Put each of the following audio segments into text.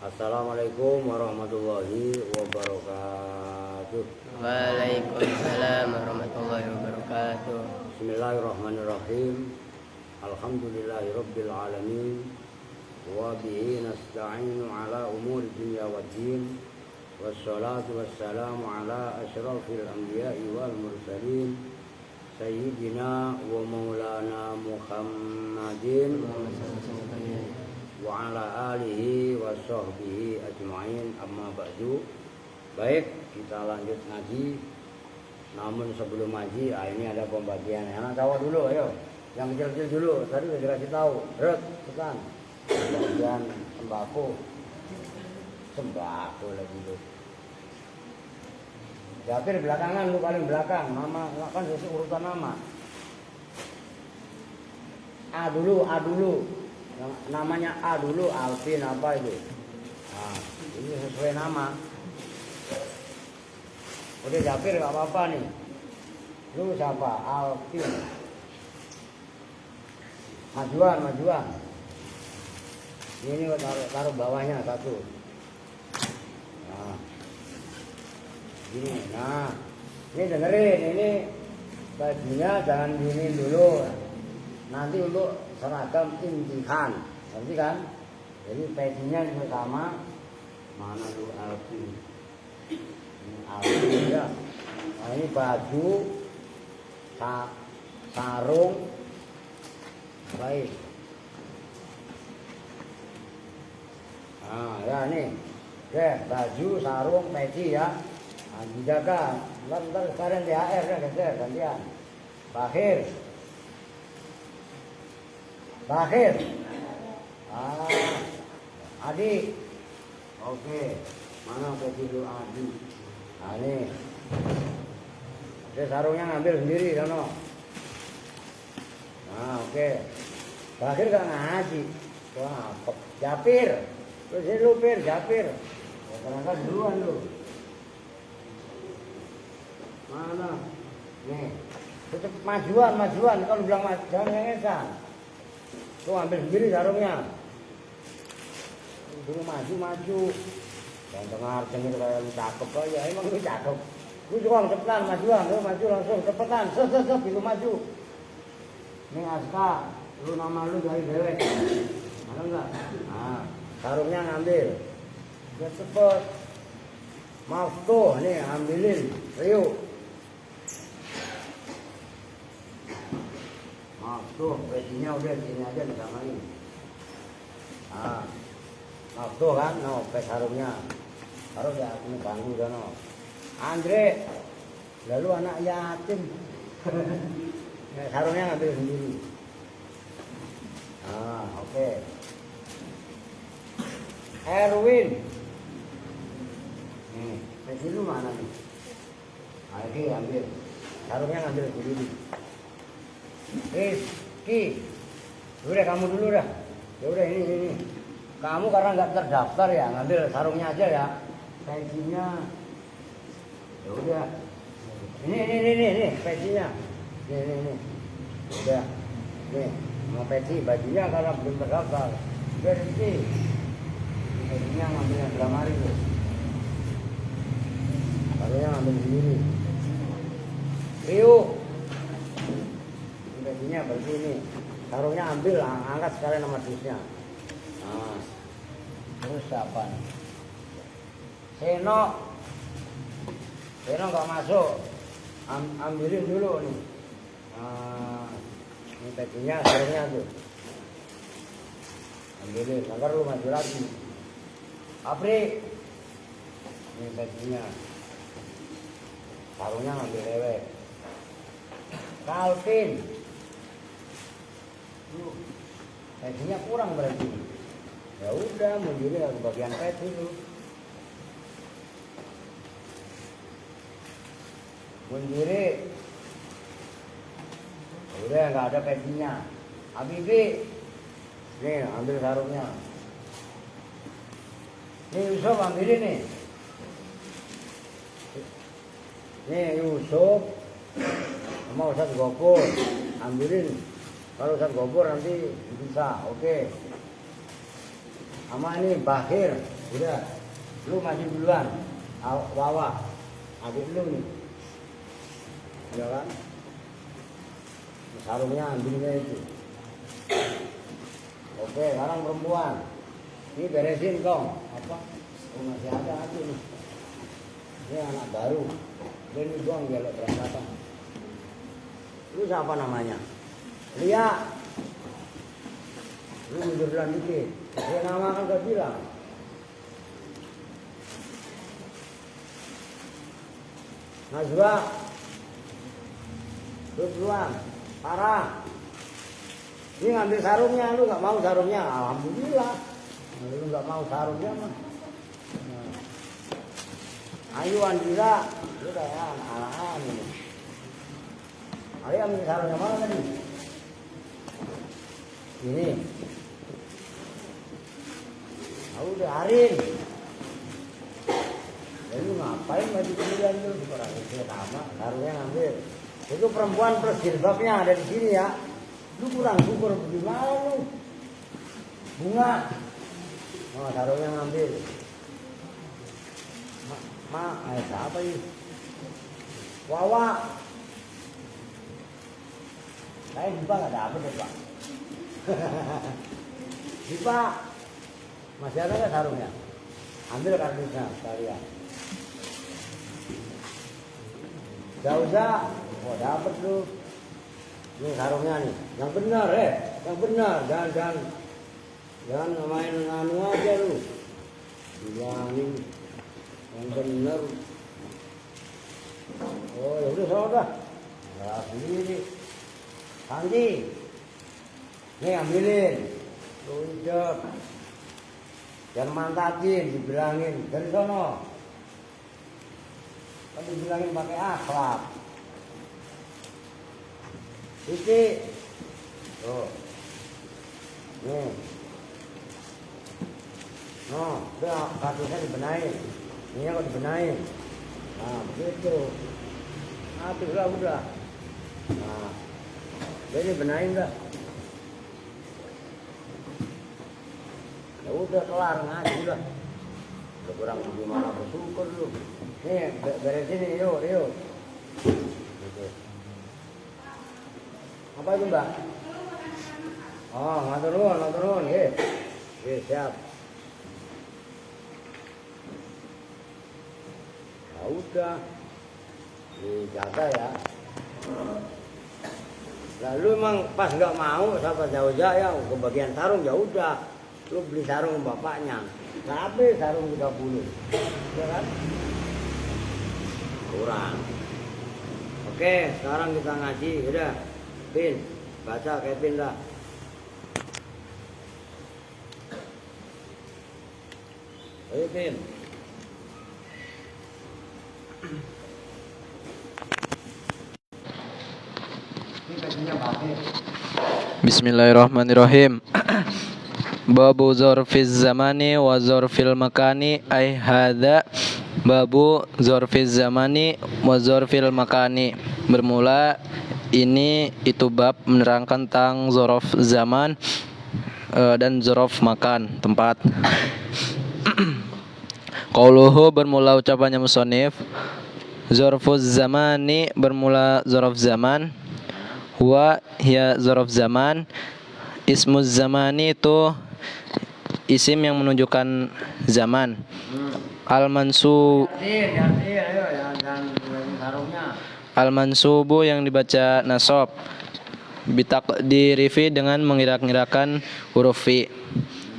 Assalamualaikum warahmatullahi wabarakatuh. Waalaikumsalam warahmatullahi wabarakatuh. Bismillahirrahmanirrahim. Alhamdulillahirabbil alamin. Wa bihi nasta'inu ala umuri dunya waddin. Wassalatu wassalamu ala asyrafil anbiya'i wal mursalin. Sayyidina wa maulana Muhammadin wa ala alihi wa sahbihi ajma'in, amma ba'du. Baik, kita lanjut ngaji. Namun sebelum ngaji, ini ada pembagian. Anak cowok dulu, ayo. Yang kecil-kecil dulu. Tadi udah dikasih tahu. Tekan. Pembagian sembako. Sembako lagi lu. Japir belakangan, lu paling belakang. Nama kan sesuai urutan nama. A dulu. Namanya A dulu, Alvin apa itu? Nah, ini sesuai nama. Udah Japir gak apa-apa nih. Lu siapa? Alvin. Majuan. Ini taruh bawahnya satu. Nah, gini. Nah, ini dengerin. Ini bajunya jangan gini dulu. Nanti untuk seragam imtihan, ngerti kan? Jadi pecinya juga sama. Mana lu Alvin? Ini Alvin ya. Nah, ini baju, sarung, baik. Nah, ya nih, baju, sarung, peci ya. Nah, dijaga. Ntar sekarang THR ya, gantian. Bakhir. Adik. Oke. Mana peci lu Adik? Nah ini. Dia sarungnya ngambil sendiri sono. Nah oke. Bakhir gak ngaji. Wah, Japir. Terus ini lu Japir. Terangkan duluan lu. Mana? Nih. Tetap majuan. Kalau bilang jangan ngesan. Tuh ambil sendiri sarungnya. Dulu maju. Jangan dengar kayak lu cakep aja. Emang lu cakep. Lu juga cepetan majuan. Lu maju langsung cepetan. Set gitu maju. Ini Aska. Lu nama lu dari dewek. Ada enggak? Nah, sarungnya ngambil. Biar cepet. Maaf tuh, nih ambilin. Ayo. Tuh, pecinya udah sini aja disamain. Nah, tuh kan, sarungnya. Harus ya, ini bangku kan, Andre, lalu anak yatim. Sarungnya ngambil sendiri. Nah, oke. Erwin. Nih, peci lu mana nih? Oke, ambil. Sarungnya ngambil sendiri. Rizky, udah kamu dulu dah. Ya udah ini. Kamu karena nggak terdaftar ya, ngambil sarungnya aja ya. Pecinya, ya udah. Ini pecinya. Ini. Udah. Nih, mau peci bajunya karena belum terdaftar. Udah Rizky. Pecinya ngambil yang lemari tuh. Sarungnya ngambil sendiri. Rio. Pecinya begini, sarungnya ambil, angkat sekalian nama dusnya. Nah, terus siapa? Seno nggak masuk, ambilin dulu nih. Nah, ini pecinya, sarungnya tuh, ambilin. Ntar lu maju lagi. Apri, ini pecinya, sarungnya ngambil lewek. Calvin. Pecinya kurang berarti. Ya udah, mundurin ke bagian peci dulu. Mundurin. Udah nggak ada pecinya. Habibi, nih ambil sarungnya. Nih Yusuf ambilin nih. Nih Yusuf sama Ustaz Gopur ambilin. Kalau Ustaz Gopur nanti bisa, oke. Sama ini Bakhir, Udah, lu maju duluan. Wawa, adik lu nih. Udah kan? Sarungnya ambilnya itu. Oke, sekarang perempuan. Ini beresin dong. Apa? Oh, masih ada aja nih. Ini anak baru. Ini doang gelok berangkatan. Lu siapa namanya? Lia. Lu mundur duluan dikit. Dia nama kan gak bilang. Najwa. Lu duluan. Parah. Ini ngambil sarungnya, lu gak mau sarungnya. Alhamdulillah. Lu gak mau sarungnya mah. Ayo Andira. Lu udah ya, anak-anak ini. Ayo ambil sarungnya mana tadi? Ini. Udah Arin. Lu ngapain maju kemudian lu? Orang itu sama, sarungnya ngambil. Itu perempuan plus jilbabnya ada di sini ya. Lu kurang syukur gimana lu? Bunga. Oh, sarungnya ngambil. Siapa ini? Wawa. Saya Dipa nggak dapet deh Pak. Dipa. Masih ada nggak sarungnya? Ambil kardusnya sekalian. Jauh-jauh. Oh dapet lu. Ini sarungnya nih. Yang benar yang benar. Jangan main anu aja lu. Bilangin yang benar. Oh ya udah saudara. Nah sendiri. Sandi. Nih ambilin. Lu ijab. Jangan mantatin, dibilangin dari sono. Kan dibilangin pakai akhlak. Isi. Tuh. Nih. Nah, udah kartusnya dibenahin. Ini kok dibenahin. Nah, begitu. Habis lah udah. Nah. Jadi benahin dah. Ya udah kelar ngaji udah. Udah kurang gimana bersyukur lu. Nih, beresin nih, yuk. Gitu. Apa itu Mbak? Oh, ngatur nuwun, nggih. Nggih, siap. Ya udah. Dijaga ya. Lalu emang pas nggak mau sahabat jauh-jauh ya ke bagian sarung ya udah. Lu beli sarung bapaknya. Tapi sarung 30. Ya kan? Kurang. Oke, sekarang kita ngaji, udah. Pin, baca Kevin dah. Ayo Pin. Ini kajinya pakai. Bismillahirrahmanirrahim. Babu zorfiz zamani wa zorfil makani ay hadza babu zorfiz zamani wa zorfil makani. Bermula ini itu bab menerangkan tentang zorof zaman dan zorof makan tempat. Qauluhu bermula ucapannya musannif. Zorfuz zamani bermula zorof zaman. Huwa hiya zorof zaman. Ismuz zamani itu isim yang menunjukkan zaman. Al-mansubu yang dibaca nasab bitakdirifi dengan mengira-ngirakan huruf fi.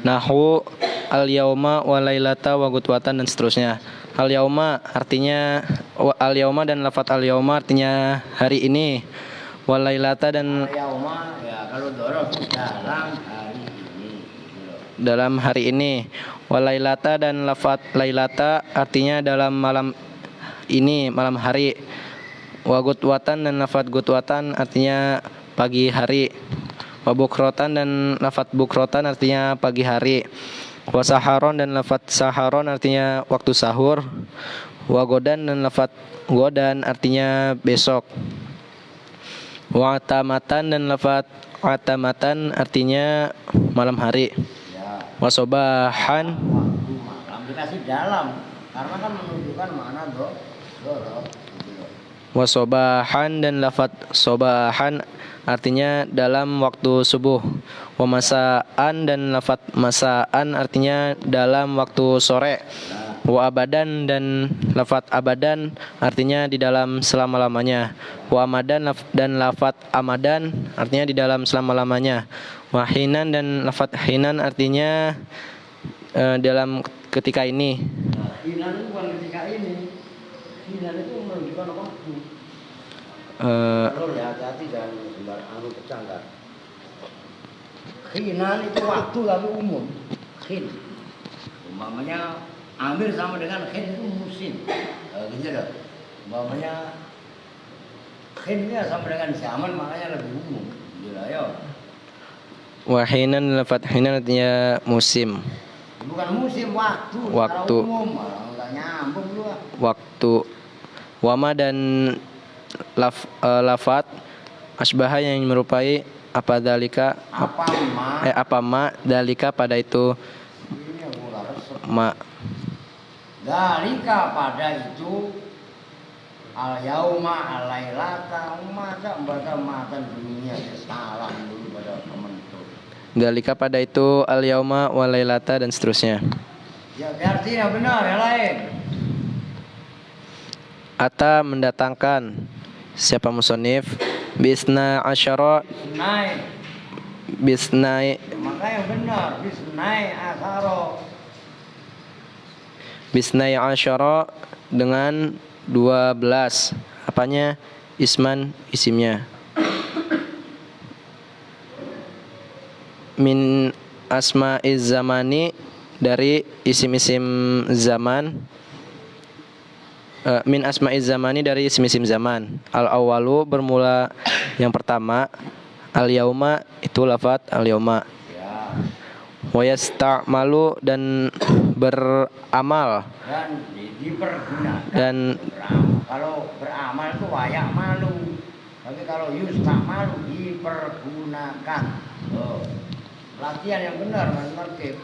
Nahwu al-yauma wa lailata wa gutwatan dan seterusnya. Al-yauma artinya al-yauma dan lafaz al-yauma artinya hari ini. Wa lailata dan Yauma ya kalau dorof dalam hari ini. Wa lailata dan lafaz lailata artinya dalam malam ini, malam hari. Wa gutwatan dan lafaz gutwatan artinya pagi hari. Wa bukrotan dan lafaz bukrotan artinya pagi hari. Wa saharon dan lafaz saharon artinya waktu sahur. Wa godan dan lafaz godan artinya besok. Wa atamatan dan lafaz atamatan artinya malam hari. Wa sobahan dikasih dalam karena kan menunjukkan makna doro gitu loh. Wasobahan dan lafat sobahan artinya dalam waktu subuh. Wamasaan dan lafat masaan artinya dalam waktu sore. Wa abadan dan lafat abadan artinya di dalam selama-lamanya. Wa amadan dan lafat amadan artinya di dalam selama-lamanya. Wa hinan dan lafat hinan artinya dalam ketika ini. Nah, hinan itu bukan ketika ini. Hinan itu menunjukkan waktu. Telur ya, hati-hati dan sembarang bercanda. Hinan itu waktu tapi umum. Hin. Umpamanya ambil sama dengan hin itu musim. Gitu loh. Umpamanya hinnya sama dengan zaman makanya lebih umum. Gitu lah, yo. Wahinan lafat hinan artinya musim. Bukan musim, waktu. Waktu. Secara umum, enggak nyambung lu. Waktu. Wama dan lafat asbaha yang menyerupai apa dalika apa ma dalika pada itu ma dalika pada itu al yauma al lailata masa membaca matan dunia salah dulu pada teman itu dalika pada itu al yauma wal lailata dan seterusnya. Ya artinya benar yang lain. Ata mendatangkan siapa musonif bisna asyara bisnai Maka yang benar bisnai asyara dengan 12 apanya isman isimnya min asma'iz zamani dari isim-isim zaman min asma'iz zamani dari isim-isim zaman. Al awalu bermula yang pertama, al yauma itu lafaz al yauma. ya. Wa yasta'malu dan beramal Dan dipergunakan dan kalau beramal itu wayak malu, tapi kalau yusta malu dipergunakan. Latihan yang benar tertib.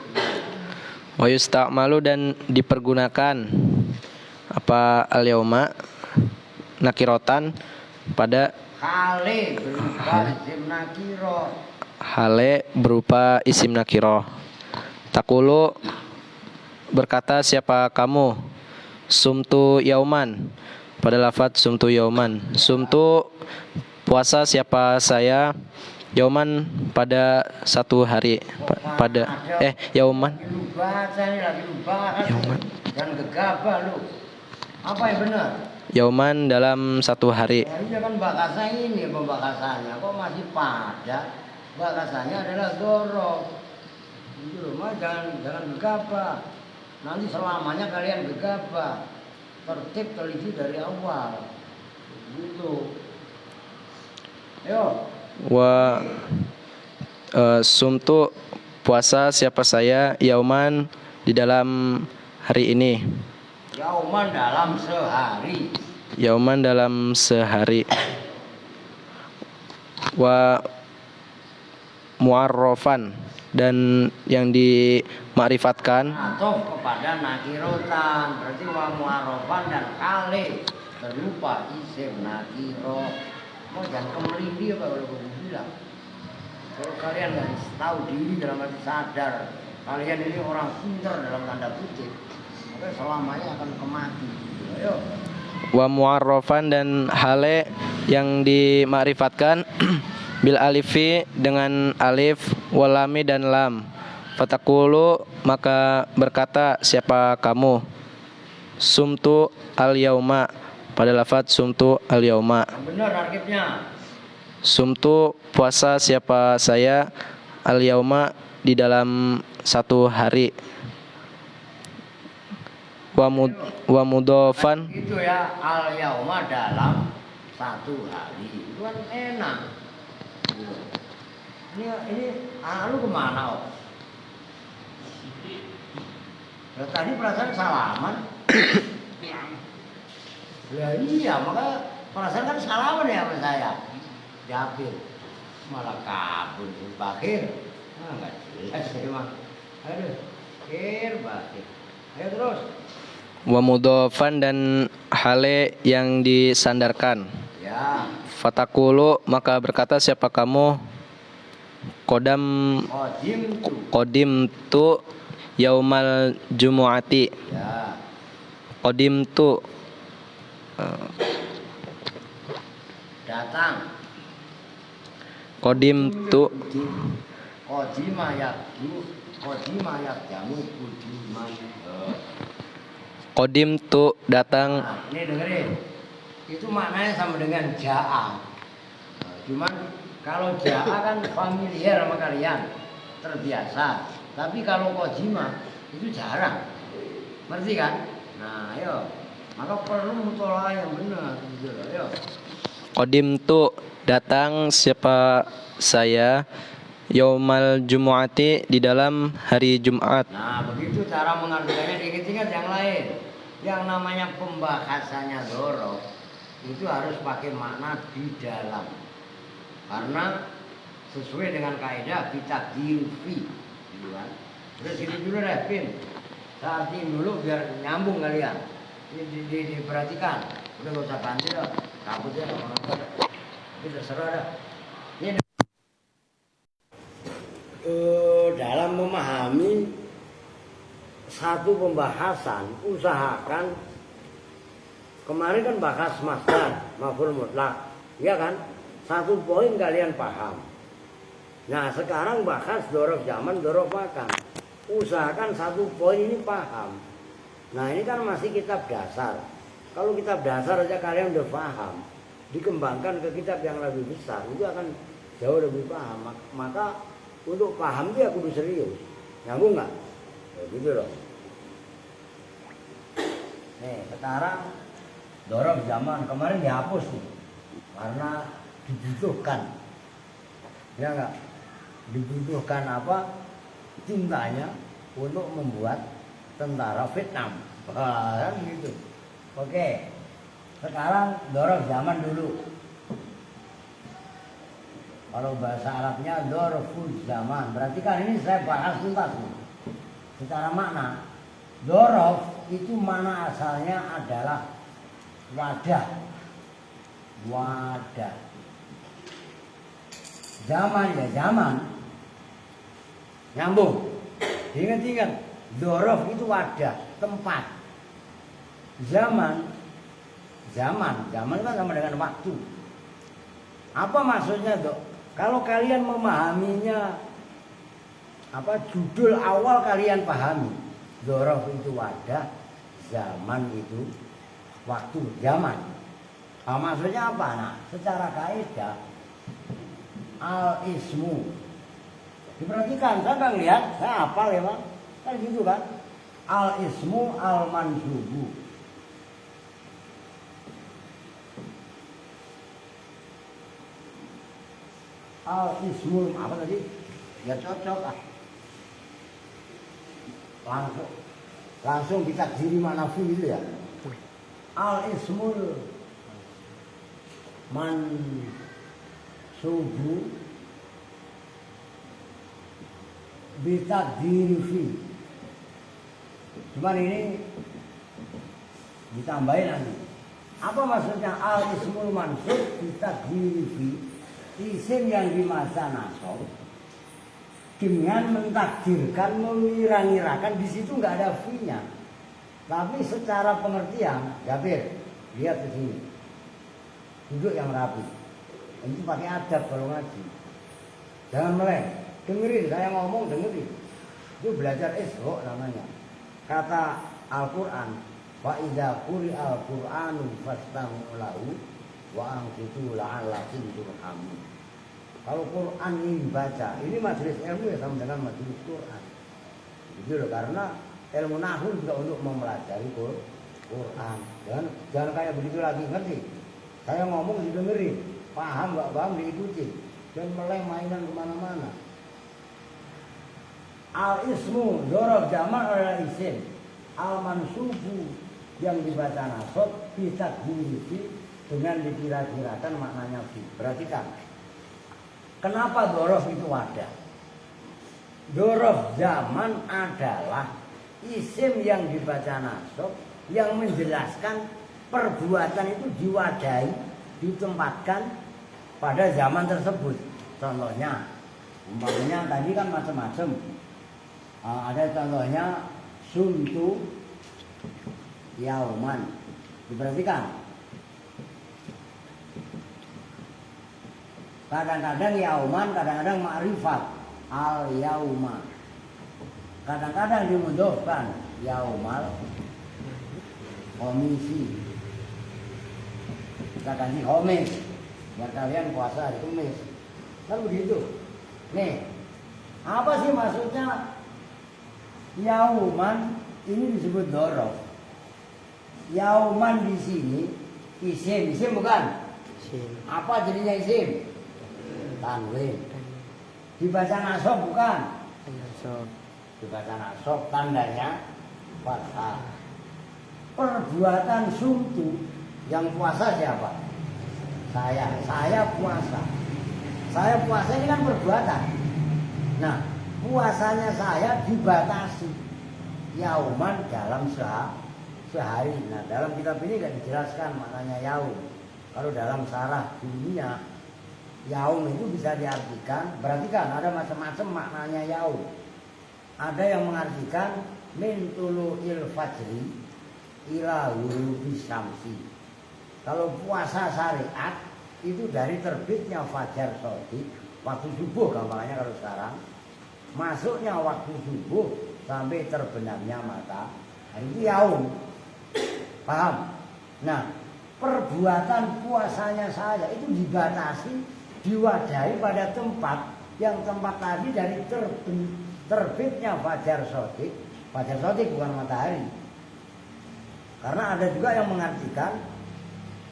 wa yusta'malu dan dipergunakan apa al yauma nakirotan pada Hale berupa isim nakiro. hale berupa isim nakiro. Takulu berkata siapa kamu sumtu yauman pada lafaz sumtu yauman. Sumtu puasa siapa saya yauman pada satu hari pada yauman Lagi lu baca nih, lagi lu bahas. Yauman. Dan gegabah lu. Apa yang benar? yauman dalam satu hari. Nah, ini kan bakasa ini pembakasannya. Kok masih pada? Bakasanya adalah doro. Itu loh, mas jangan gegabah. Nanti selamanya kalian gegabah. Tertib teliti dari awal. Gitu. Ayo. Wa sumtu puasa siapa saya yauman di dalam hari ini. Yauman dalam sehari. Yauman dalam sehari. Wa muarrofan dan yang dimakrifatkan Atau kepada nakirotan. Berarti wa muarrofan dan kali berupa isim nakiro. Mau jangan kemelindi apa kalau gue bilang. Kalau kalian nggak tahu diri dalam arti sadar, kalian ini orang pintar dalam tanda kutip, maka selamanya akan kemati. Ayo. wa muarrofan dan hale yang dimakrifatkan bil alifi dengan alif walami dan lam. Fatakulu maka berkata siapa kamu sumtu al yauma pada lafaz sumtu al yauma. Benar arkibnya. Sumtu puasa siapa saya al yauma di dalam satu hari. Wa mudofan Itu ya al yauma dalam satu hari. Itu kan enak. Ini lu kemana? Oh? Ya, tadi perasaan salaman. Ya iya, maka perasaan kan salaman ya sama saya. Jabir malah kabur bakir. Enggak jelas emang. Aduh, bakir. Ayo terus. Wa mudhofan dan hale yang disandarkan. Ya. Fatakulu maka berkata siapa kamu? Kodim tu yaumal jumu'ati. Ya. Kodim tu Datang. Kodim tu Kodima yakdu. Kodima yakjamu kudiman. Kodim tu datang. Nah, ini dengerin. Itu maknanya sama dengan ja'a. Nah, cuman kalau ja'a kan familiar sama kalian, terbiasa. Tapi kalau kojima itu jarang. Ngerti kan? Nah, ayo. Maka perlu mutolaah yang benar. Gitu. Ayo. Kodim tu datang siapa saya yaumal jumu'ati di dalam hari Jumat. Nah, begitu cara mengartikannya. Ingat-ingat yang lain. Yang namanya pembahasannya dzaraf itu harus pakai makna di dalam. Karena sesuai dengan kaidah bitakdir fi. Gitu kan? Terus ini dulu deh, Pin. Saya artiin dulu biar nyambung kalian. Ini diperhatikan. Udah gak usah bantu dah. Kabut ya sama nonton. Ini terserah dah. Ini dalam memahami satu pembahasan, usahakan kemarin kan bahas masdar, maf'ul mutlak, ya kan? Satu poin kalian paham. Nah sekarang bahas dzaraf zaman, dzaraf makan. Usahakan satu poin ini paham. Nah ini kan masih kitab dasar. Kalau kitab dasar aja kalian udah paham, dikembangkan ke kitab yang lebih besar, itu akan jauh lebih paham. Maka untuk paham dia kudu serius. Nyambung nggak? Ya gitu loh. Nih sekarang dzaraf zaman kemarin dihapus nih karena dibutuhkan. Ya nggak? Dibutuhkan apa? Tintanya untuk membuat tentara Vietnam. Kan gitu. Oke. Sekarang dzaraf zaman dulu. Kalau bahasa Arabnya dzarful zaman. Berarti kan ini saya bahas tuntas nih. Secara makna, dzaraf itu mana asalnya adalah wadah. Wadah. Zaman ya zaman. Nyambung. Ingat-ingat, dzaraf itu wadah, tempat. Zaman kan sama dengan waktu. Apa maksudnya, Dok? Kalau kalian memahaminya judul awal kalian pahami. Dzaraf itu wadah, zaman itu waktu, zaman. Nah, maksudnya apa? Nah, secara kaidah al-ismu. Diperhatikan, saya nggak lihat, saya hafal ya, Pak. Kan gitu kan? Al-ismu al-mansubu. Al-ismul apa tadi? Ya cocok ah. Langsung kita diri manafi gitu ya. Al-ismul mansubu bitakdiri fi. Cuman ini ditambahin nanti. Apa maksudnya al-ismul mansub bitakdiri fi? Isim yang di masa nasab dengan mentakdirkan, mengira-ngirakan, di situ nggak ada fi-nya. Tapi secara pengertian, Jabir, lihat di sini. Duduk yang rapi. Ini pakai adab kalau ngaji. Jangan meleng. Dengerin, saya ngomong dengerin. Itu belajar Isra namanya. Kata Al-Quran, wa idza quri'al Qur'anu fastami'u lahu wa ansitu la'allakum turhamun. Kalau Quran ini dibaca, ini majelis ilmu ya sama dengan majelis Quran. Gitu loh, karena ilmu nahwu juga untuk mempelajari Quran. Jangan kayak begitu lagi, ngerti? Saya ngomong didengerin, paham nggak paham diikuti, dan meleng mainan kemana-mana. Al-ismu dzaraf jamak adalah isim. Al-mansubu yang dibaca nasab bisa diisi dengan dikira-kirakan maknanya fi. Perhatikan. Kenapa dzaraf itu wadah? Dzaraf zaman adalah isim yang dibaca nasab yang menjelaskan perbuatan itu diwadahi, ditempatkan pada zaman tersebut. Contohnya, umpamanya tadi kan macam-macam. Ada contohnya sumtu yauman. Diperhatikan. Kadang-kadang yauman, kadang-kadang ma'rifat al yauma. Kadang-kadang dimudhofkan yaumal komisi. Kita ganti komis. Biar kalian puasa hari Kamis. Kan begitu. Nih, apa sih maksudnya yauman ini disebut dzaraf. Yauman di sini isim bukan? Isim. Apa jadinya isim? Tanwin. Dibaca nasab bukan? Nasab. Dibaca nasab tandanya fathah. Perbuatan sumtu yang puasa siapa? Saya puasa. Saya puasa ini kan perbuatan. Nah, puasanya saya dibatasi yauman dalam sehari. Nah, dalam kitab ini tidak dijelaskan maknanya yaum. Kalau dalam syarah dunia, yaum itu bisa diartikan, berarti kan ada macam-macam maknanya yaum. Ada yang mengartikan min tulu'il fajri ila ghurubis syamsi. Kalau puasa syariat itu dari terbitnya fajar shadiq, waktu subuh gampangnya kalau sekarang, masuknya waktu subuh sampai terbenamnya matahari itu yaum. Paham? Nah, perbuatan puasanya saya itu dibatasi, diwadahi pada tempat yang tempat tadi dari terbitnya fajar shadiq. Fajar shadiq bukan matahari. Karena ada juga yang mengartikan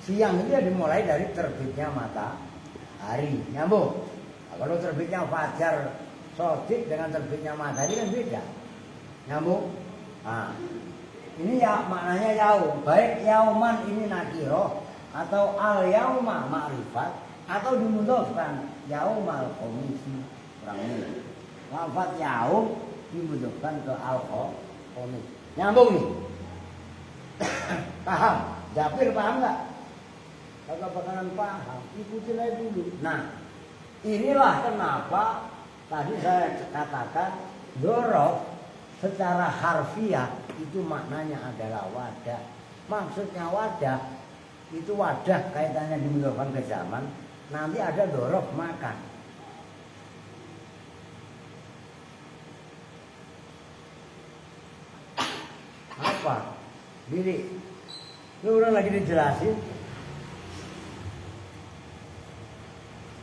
siang itu ya dimulai dari terbitnya matahari. Nyambung? Nah, kalau terbitnya fajar shadiq dengan terbitnya matahari kan beda. Nyambung? Nah, ini ya maknanya yaum. Baik yauman ini nakiroh atau al yauma ma'rifat atau dimudhofkan yaumal komisi. Kurang ini. Lafaz yaum dimudhofkan ke al komis. Nyambung nih. Paham? Japir paham nggak? Kalau bakalan paham, ikutin aja dulu. Nah, inilah kenapa tadi saya katakan dzaraf secara harfiah itu maknanya adalah wadah. Maksudnya wadah itu wadah kaitannya dimudhofkan ke zaman. Nanti ada dzaraf makan. Apa? Diri, lu orang lagi dijelasin.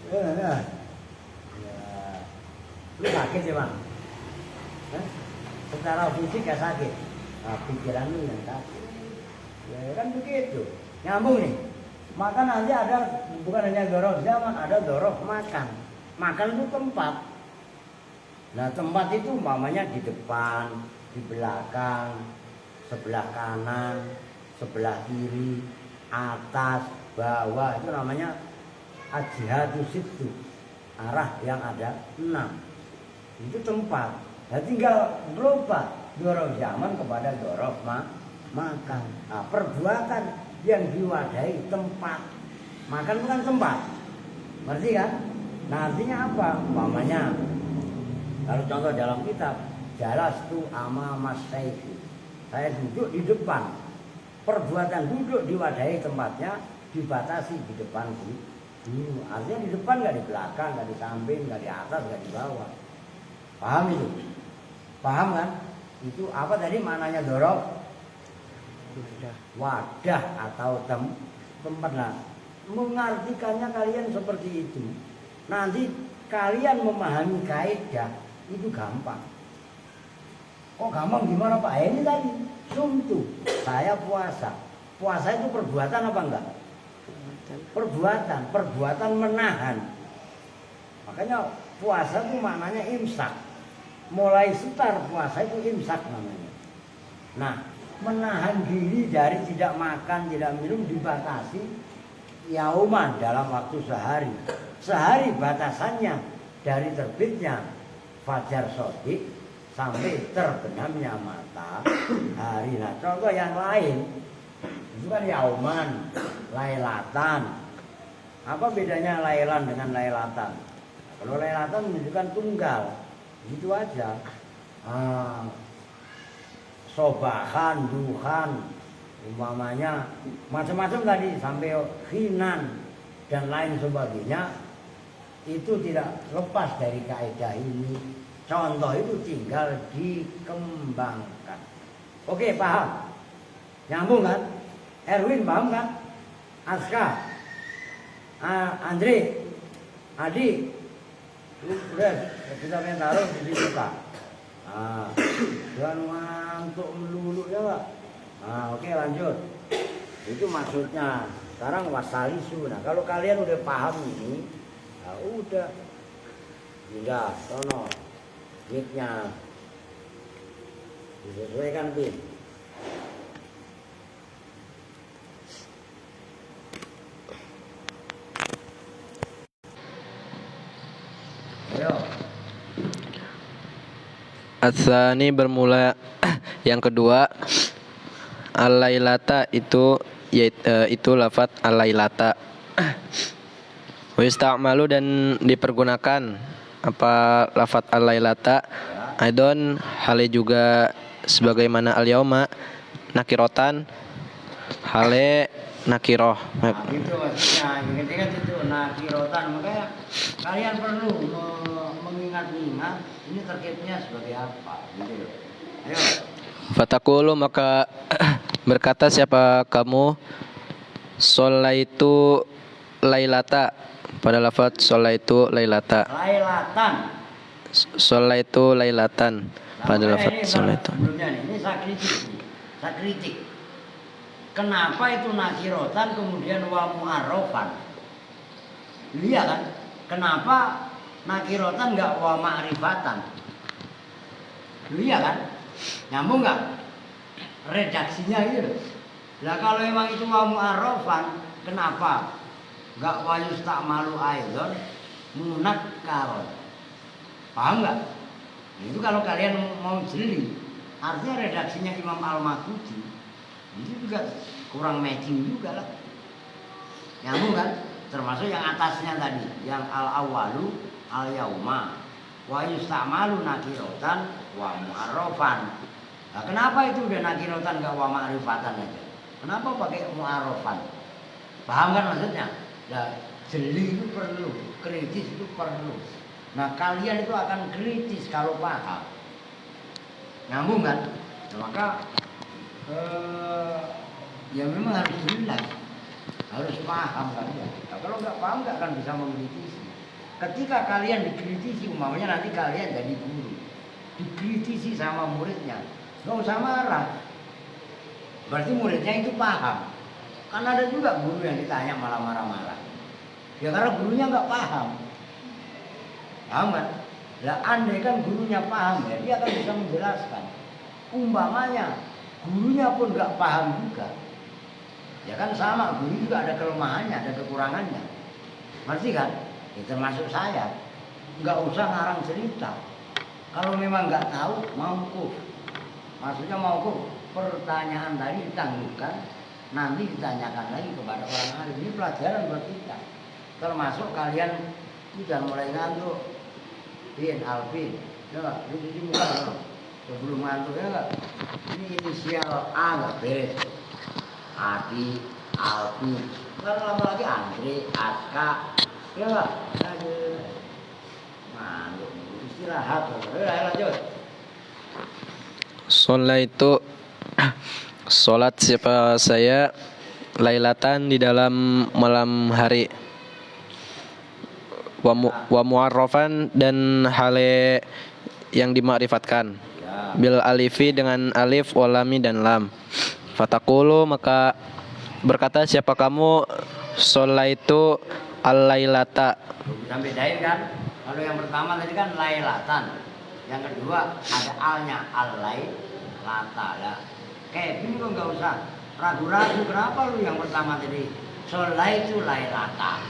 Ya. Lu sakit sih bang? Secara fisik ya sakit. Nah, pikiran lu yang sakit. Ya kan begitu. Nyambung nih. Maka nanti ada bukan hanya dzaraf zaman, ada dzaraf makan. Makan itu tempat. Nah tempat itu umpamanya di depan, di belakang, sebelah kanan, sebelah kiri, atas, bawah, itu namanya ajihatu situ, arah yang ada 6. Itu tempat. Nah, tinggal berubah dzaraf zaman kepada dzaraf makan. Nah, perbuatan yang diwadahi tempat. Makan bukan tempat. Ngerti kan? Nah, artinya apa? Umpamanya kalau contoh dalam kitab jalastu amamas sayfi. Saya duduk di depan. Perbuatan duduk diwadahi tempatnya dibatasi di depan dulu. Artinya di depan, nggak di belakang, nggak di samping, nggak di atas, nggak di bawah. Paham itu? Paham kan? Itu apa tadi maknanya dzaraf? Wadah atau tempat lah. Mengartikannya kalian seperti itu. Nanti kalian memahami kaidah itu gampang. Oh gampang gimana Pak? Ini tadi sumtu, saya puasa. Puasa itu perbuatan apa enggak? Perbuatan menahan. Makanya puasa itu maknanya imsak. Mulai setar puasa itu imsak namanya. Nah, menahan diri dari tidak makan, tidak minum dibatasi yauman dalam waktu sehari. Sehari batasannya dari terbitnya fajar shadiq sampai terbenamnya matahari. Nah, contoh yang lain itu kan yauman, lailatan. Apa bedanya lailan dengan lailatan? Nah, kalau lailatan menunjukkan tunggal, gitu aja. Sobahan, duhan, umpamanya macam-macam tadi sampai khinan dan lain sebagainya, itu tidak lepas dari kaidah ini. Contoh itu tinggal dikembangkan. Oke, paham? Nyambung kan? Erwin paham kan? Aska, Andre, Adi, udah kita main taruh di situ Pak. Jangan ngantuk melulu ya Pak. Oke, lanjut. Itu maksudnya. Sekarang wasalisu. Nah, kalau kalian udah paham ini, udah. Tidak, sono. Mic-nya disesuaikan, Bin. Ayo. Atsani bermula yang kedua, al-lailata itu itu lafaz al-lailata. Wa yusta'malu dan dipergunakan apa lafaz al-lailata aidon hale juga sebagaimana al-yauma nakirotan hale nakiroh. Itu maksudnya, ingat-ingat itu nakirotan. Makanya kalian perlu mengingat-ingat ini terkitnya sebagai apa, gitu loh. Ayo. Fatakulu maka berkata siapa kamu sholaitu lailata pada lafaz sholaitu lailata. Lailatan. Sholaitu lailatan pada lafaz sholaitu. Ini saya kritik. Kenapa itu nakirotan kemudian wa mu'arrofan? Iya kan? Kenapa nakirotan enggak wa ma'rifatan? Iya kan? Nyambung enggak? Redaksinya gitu loh. Lah kalau memang itu wa mu'arrofan, kenapa enggak wa yusta'malu aidon munakkaron? Paham enggak? Itu kalau kalian mau jeli, artinya redaksinya Imam Al-Maghribi itu juga kurang matching juga lah. Nyambung kan? Termasuk yang atasnya tadi, yang al-awwalu al-yauma wa yusta'malu nakirotan wa mu'arrofan. Nah, kenapa itu udah nakirotan gak wa ma'rifatan aja? Kenapa pakai mu'arrofan? Paham kan maksudnya? Nah, jeli itu perlu, kritis itu perlu. Nah, kalian itu akan kritis kalau paham. Nyambung kan? Nah, maka ya memang harus jelas, harus paham kalian. Nah, kalau nggak paham nggak akan bisa mengkritisi. Ketika kalian dikritisi, umpamanya nanti kalian jadi guru, dikritisi sama muridnya, nggak usah marah. Berarti muridnya itu paham. Kan ada juga guru yang ditanya malah marah-marah. Ya karena gurunya nggak paham. Paham kan? Lah andai kan gurunya paham ya, dia akan bisa menjelaskan. Umpamanya gurunya pun nggak paham juga, ya kan sama, guru juga ada kelemahannya, ada kekurangannya. Ngerti kan? Ya, termasuk saya, nggak usah ngarang cerita. Kalau memang nggak tahu, mauquf. Maksudnya mauquf, pertanyaan tadi ditangguhkan, nanti ditanyakan lagi kepada orang alim. Ini pelajaran buat kita. Termasuk kalian sudah mulai ngantuk, Alvin, ya, lu cuci muka loh. Sebelum ngantuk ya enggak, ini inisial A enggak beres. Adi, Alfi, kan lama lagi Andre, Aska, ya enggak? Ngantuk, istirahat. Ayo lanjut. Sholat itu sholat siapa saya lailatan di dalam malam hari. Wa mu'arrafan dan hale yang dimakrifatkan. Bil alifi dengan alif walami dan lam. Fatakulu maka berkata siapa kamu sholaitu al-lailata. Bisa bedain kan? Kalau yang pertama tadi kan lailatan, yang kedua ada alnya al-lailata lah. Kayak gini kok nggak usah ragu-ragu. Kenapa lu yang pertama tadi sholaitu lailata?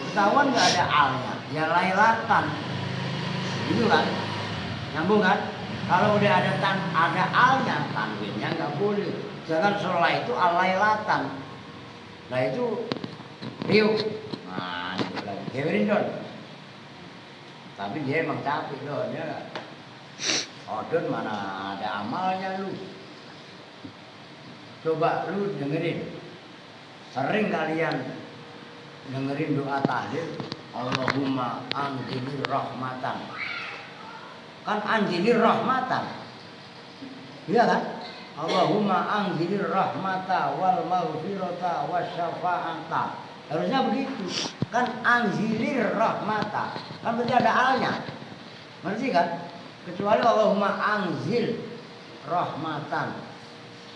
Ketahuan nggak ada alnya, ya lailatan. Gitu kan? Nyambung kan? Kalau udah ada alnya, tanwinnya nggak boleh. Jangan sholat itu alailatan. Nah itu riuh. Nah itu lagi. Geberin Don. Tapi dia emang capek Don. Ya. Don mana ada amalnya lu. Coba lu dengerin. Sering kalian dengerin doa tahlil. Allahumma anzilni rahmatan. Kan anzilni rahmatan. Iya kan? Allahumma anzilni rahmata wal maghfirata wasyafa'ata. Harusnya begitu. Kan anzilni rahmata. Kan berarti ada alnya. Ngerti kan? Kecuali Allahumma anzil rahmatan.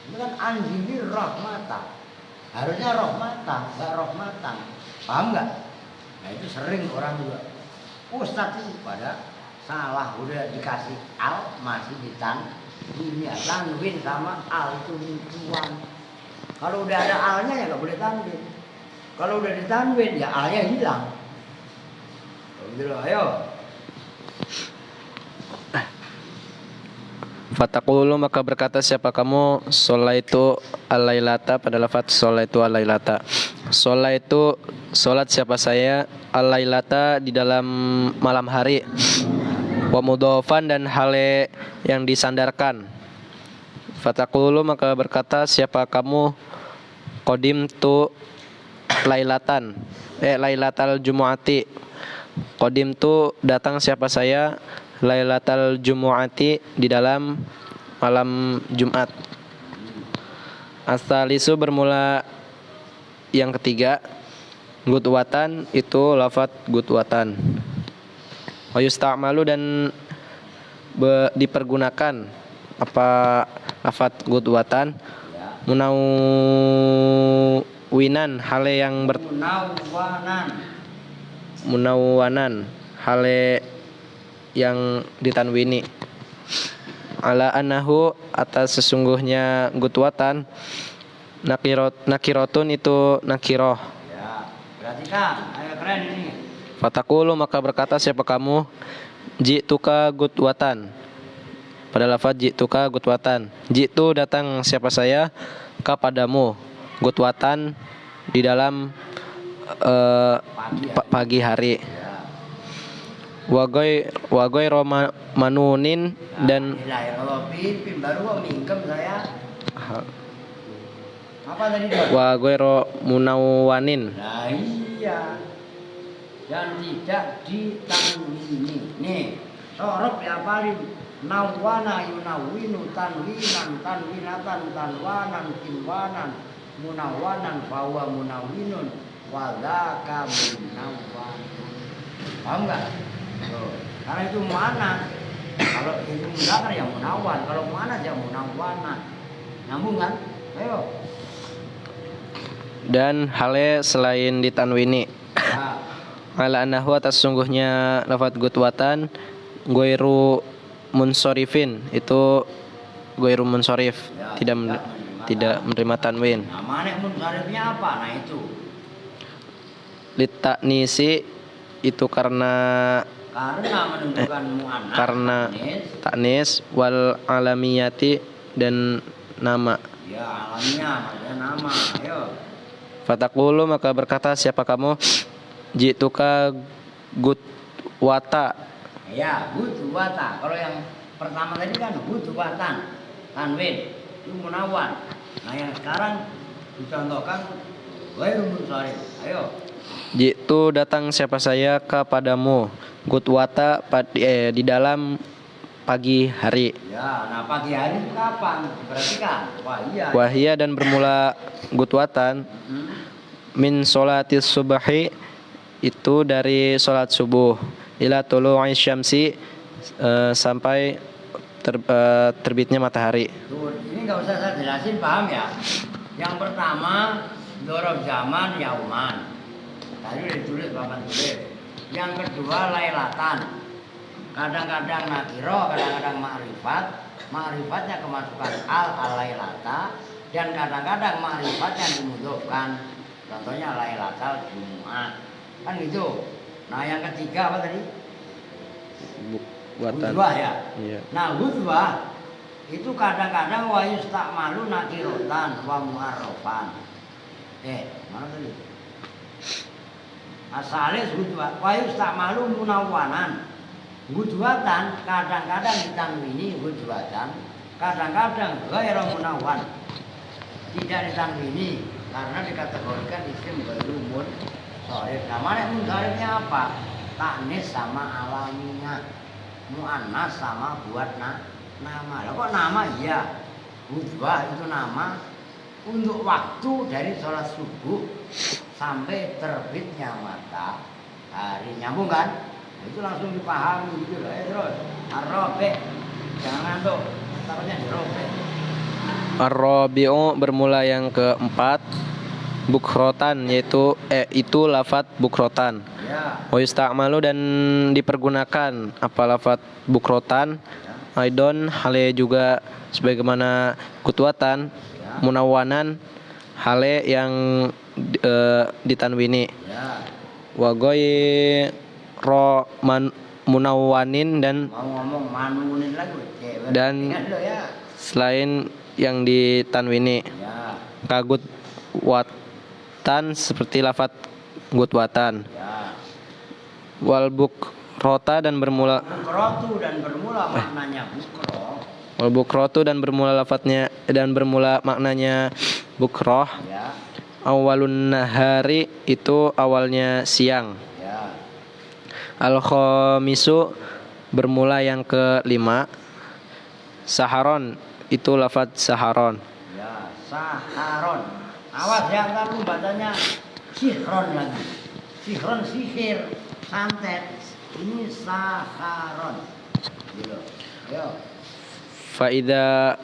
Itu kan anzilni rahmata. Harusnya rahmata, enggak rahmatan. Paham enggak? Nah itu sering orang juga. Ustadz itu pada salah, udah dikasih al masih ini ya, tanwin sama al itu lucuan. Kalau udah ada alnya ya nggak boleh tanwin. Kalau udah ditanwin ya alnya hilang. Gitu, ayo. Fataqulu maka berkata siapa kamu sholaitu al-lailata pada lafaz sholaitu al-lailata. Sholaitu salat siapa saya al-lailata di dalam malam hari. Wa mudhofan dan hale yang disandarkan. Fataqulu maka berkata siapa kamu qadim tu lailatan lailatal jumu'ati. Qadim tu datang siapa saya lailatal jumu'ati di dalam malam Jumat. As-salisu bermula yang ketiga. Gutwatan itu lafaz gutwatan. Wa yusta'malu dan dipergunakan apa lafaz gutwatan munawwinan hale yang munawwanan hale yang ditanwini ala annahu atas sesungguhnya gutwatan nakirotun itu nakiroh. Ya, perhatikan, ayo keren ini. Fataqulu maka berkata siapa kamu ji'tuka gutwatan pada lafaz ji'tuka gutwatan. Ji'tu datang siapa saya kepadamu gutwatan di dalam pagi hari. Wagoy Roma manunin dan baru mingkem saya. Apa tadi? Wagoy ro munawanin. Nah iya. Dan tidak ditanwini. Nih, sorob diapalin. Nawana yunawinu tanwinan tanwinatan tanwanan kinwanan munawanan fawa munawinun wadaka munawanun. Paham nggak? Karena itu mana? Kalau itu mudzakkar yang munawan, kalau mana aja munawana. Nyambung kan? Ayo. Dan hale selain ditanwini. Ya. Ala annahu atas sungguhnya lafaz gutwatan ghairu munsorifin itu ghairu munsorif Ya, tidak menerima tanwin. Nah, mana munsharifnya apa? Nah itu. Litaknisi itu karena menunjukkan muannas. Karena taknis wal alamiyati dan nama. Ya alamnya maksudnya nama. Ayo. Fataqulu maka berkata siapa kamu jituka gutwata. Ya gutwata. Kalau yang pertama tadi kan gutwatan tanwin itu munawan. Nah yang sekarang dicontohkan ghairu munsharif. Ayo. Jitu datang siapa saya kepadamu gutwata di dalam pagi hari. Ya, nah pagi hari itu kapan? Perhatikan. Wahia dan bermula gutwatan min sholatis subahi itu dari sholat subuh ila tulu'i syamsi sampai terbitnya matahari. Tuh, ini nggak usah saya jelasin, paham ya? Yang pertama dorob zaman yauman. Tadi udah ditulis papan tulis. Yang kedua lailatan. Kadang-kadang nakiro, kadang-kadang ma'rifat. Ma'rifatnya kemasukan al-lailata. Dan kadang-kadang ma'rifatnya dimudhofkan. Contohnya lailatal Jumat. Kan gitu. Nah yang ketiga apa tadi? Watan. Hudwah ya. Iya. Nah, hudwah itu kadang-kadang wa yusta'malu nakirotan wa mu'arrafan. Mana tadi? Asalis hudwah wa yusta'malu munawwanan. Hudwatan kadang-kadang ditanwini hudwatan, kadang-kadang ghairu munawwan. Tidak ditanwini karena dikategorikan isim ghairu munsharif. Nah, mana munsharifnya apa? Taknis sama alaminya, muannas sama buat nama. Lah kok nama? Iya. Hudwah itu nama untuk waktu dari sholat subuh sampai terbitnya matahari. Nyambung kan? Itu langsung dipahami gitu loh. Terus ar-rabi', jangan ngantuk, takutnya dirobek. Ar-rabi'u bermula yang keempat, bukrotan yaitu itu lafat bukrotan. Ya. Wa yusta'malu dan dipergunakan apa lafat bukrotan. Aidon hale juga sebagaimana kutuatan, munawwanan hale yang ditanwini. Ya. Wa ghairu munawwanin dan Mau ngomong manunin lagi cewek. Dan- Ingat lo ya. selain yang ditanwini. Ya. Kagut watan seperti lafat gutwatan. Ya. Wal bukrota dan bermula Bukrotu dan bermula maknanya bukro. wal bukrotu dan bermula lafadznya dan bermula maknanya bukroh. Ya. Awalun nahari itu awalnya siang. Ya. Al khamisu bermula yang kelima. Saharon itu lafadz saharon. Ya. Saharon. Awas ya, ntar lu bacanya sihron lagi. Sihron sihir, santet. Ini saharon. Gitu. Ayo. Faida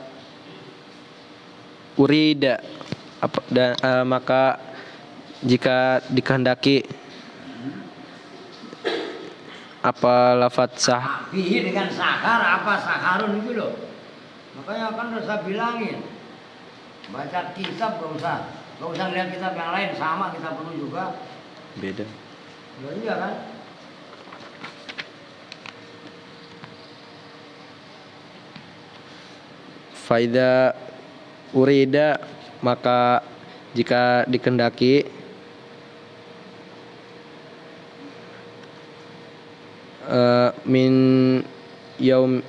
urida apa dan maka jika dikehendaki apa lafadz sah Bihi dengan sahar apa saharun itu loh. Makanya kan udah saya bilangin. Baca kitab gak usah lihat kitab yang lain, sama kita perlu juga. beda. Ya iya kan? Faida urida maka jika dikehendaki min yaum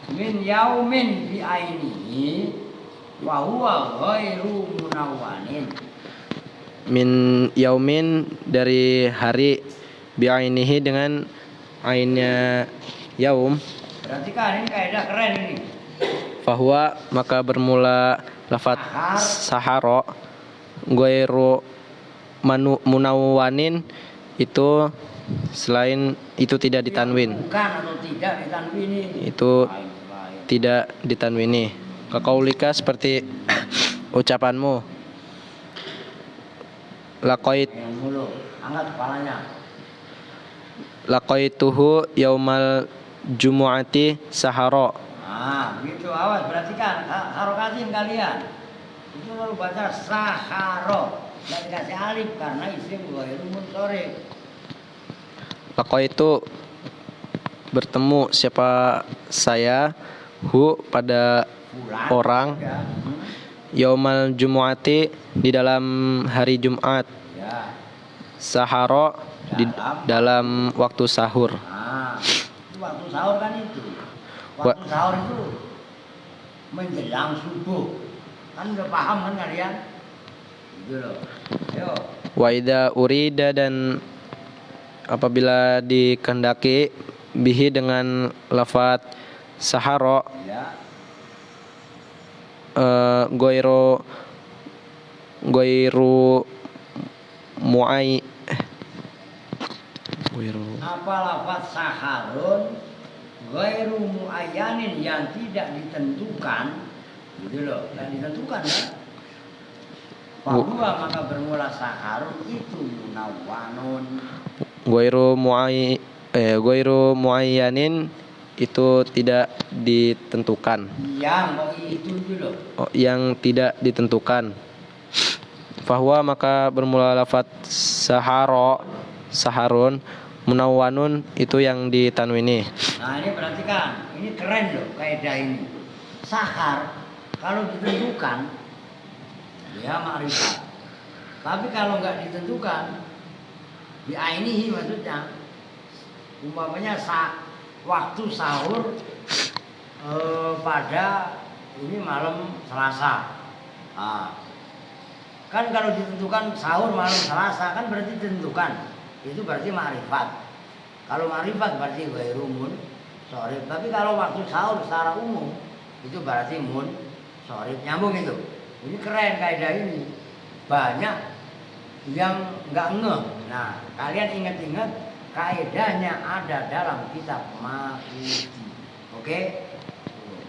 Min yaumin bi ainihi wa huwa ghairu munawwanin. min yaumin dari hari bi'ainihi dengan ainnya yaum. Berarti kan ini kaidah keren ini. Fahuwa maka bermula lafat saharo ghairu munawwanin itu selain itu tidak ditanwin. Bukan atau tidak ditanwini. Itu Lain-lain. tidak ditanwini. Kakaulika seperti ucapanmu. Laqait Yang mulu, angkat kepalanya. laqaituhu yaumal jumu'ati saharo. Nah, begitu awas berarti kan harokatin kalian. Itu lalu baca saharo. Dan dikasih alif karena isim ghairu munsharif. Laqaitu bertemu siapa saya hu pada Bulan. orang Ya. yaumal jumu'ati di dalam hari Jumat. Ya. Saharo di dalam waktu sahur. Nah, itu waktu sahur kan itu. Wa- Waktu sahur itu menjelang subuh. Kan udah paham kan kalian? Gitu loh. Ayo. Wa idza urida dan apabila dikehendaki bihi dengan lafat saharo Ya. Goiru muai goiru Apa lafaz saharun ghairu muayyanin yang tidak ditentukan. Gitu loh, yang ditentukan kan? Bahwa maka bermula saharun itu munawwanun. goiru muayyanin itu tidak ditentukan. Yang itu loh. Oh, yang tidak ditentukan. Fahuwa maka bermula lafat saharun Munawwanun itu yang ditanwini. Nah ini perhatikan, ini keren loh kaidah ini. Sahar kalau ditentukan ya ma'rifat. Tapi kalau nggak ditentukan bi'ainihi maksudnya umpamanya waktu sahur pada ini malam Selasa. Nah, kan kalau ditentukan sahur malam Selasa kan berarti ditentukan. Itu berarti ma'rifat. Kalau ma'rifat berarti ghairumun sorif. Tapi kalau waktu sahur secara umum itu berarti mun sorif. Nyambung itu. Ini keren kaidah ini. Banyak yang nggak ngeh. Nah, kalian ingat-ingat kaidahnya ada dalam kitab Maturidi. Oke?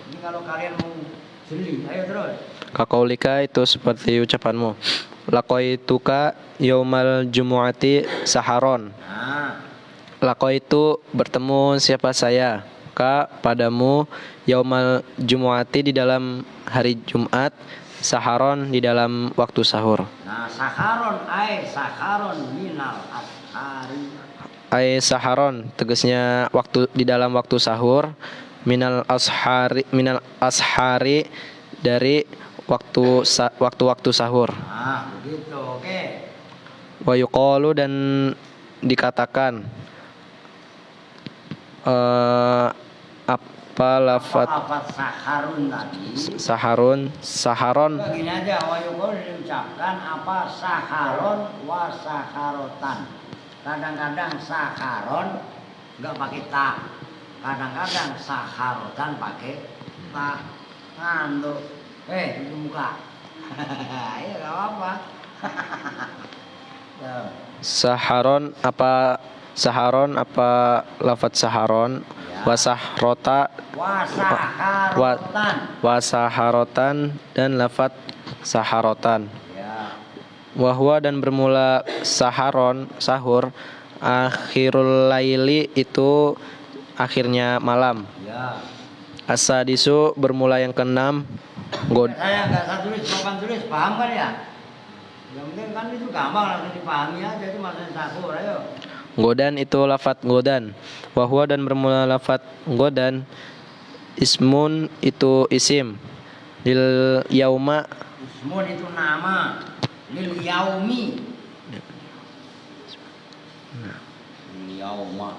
Ini kalau kalian mau jeli, ayo terus. Kakaulika itu seperti ucapanmu. Lakoituka yaumal jumu'ati saharon. Nah, Lakoitu bertemu siapa saya? Ka padamu yaumal jumu'ati di dalam hari Jumat, saharon di dalam waktu sahur. nah saharon minal ashari. Ai saharon tegasnya waktu di dalam waktu sahur, minal ashari dari waktu sahur. Nah, begitu. Oke. Wa yuqalu dan dikatakan apa lafat Lafaz saharun tadi. saharon Udah gini aja, wa yuqalu diucapkan apa saharon wa saharotan. Kadang-kadang saharon enggak pakai ta. Kadang-kadang saharotan pakai ta. Ngantuk. Itu muka. Iya enggak apa-apa. saharon apa lafat saharon Ya. wasahrota Wasaharotan. wasaharotan dan lafat saharotan. Ya. Wahwa dan bermula saharon sahur akhirul laili itu akhirnya malam. Ya. Asadisu bermula yang keenam. Saya nggak saya tulis, papan tulis, paham kan ya? Yang penting kan itu gampang langsung dipahami aja itu maksudnya sahur, ayo. Godan itu lafat godan. Wahwa dan bermula lafat godan. Ismun itu isim. Lil yauma Ismun itu nama. Lil yaumi. Lil yauma.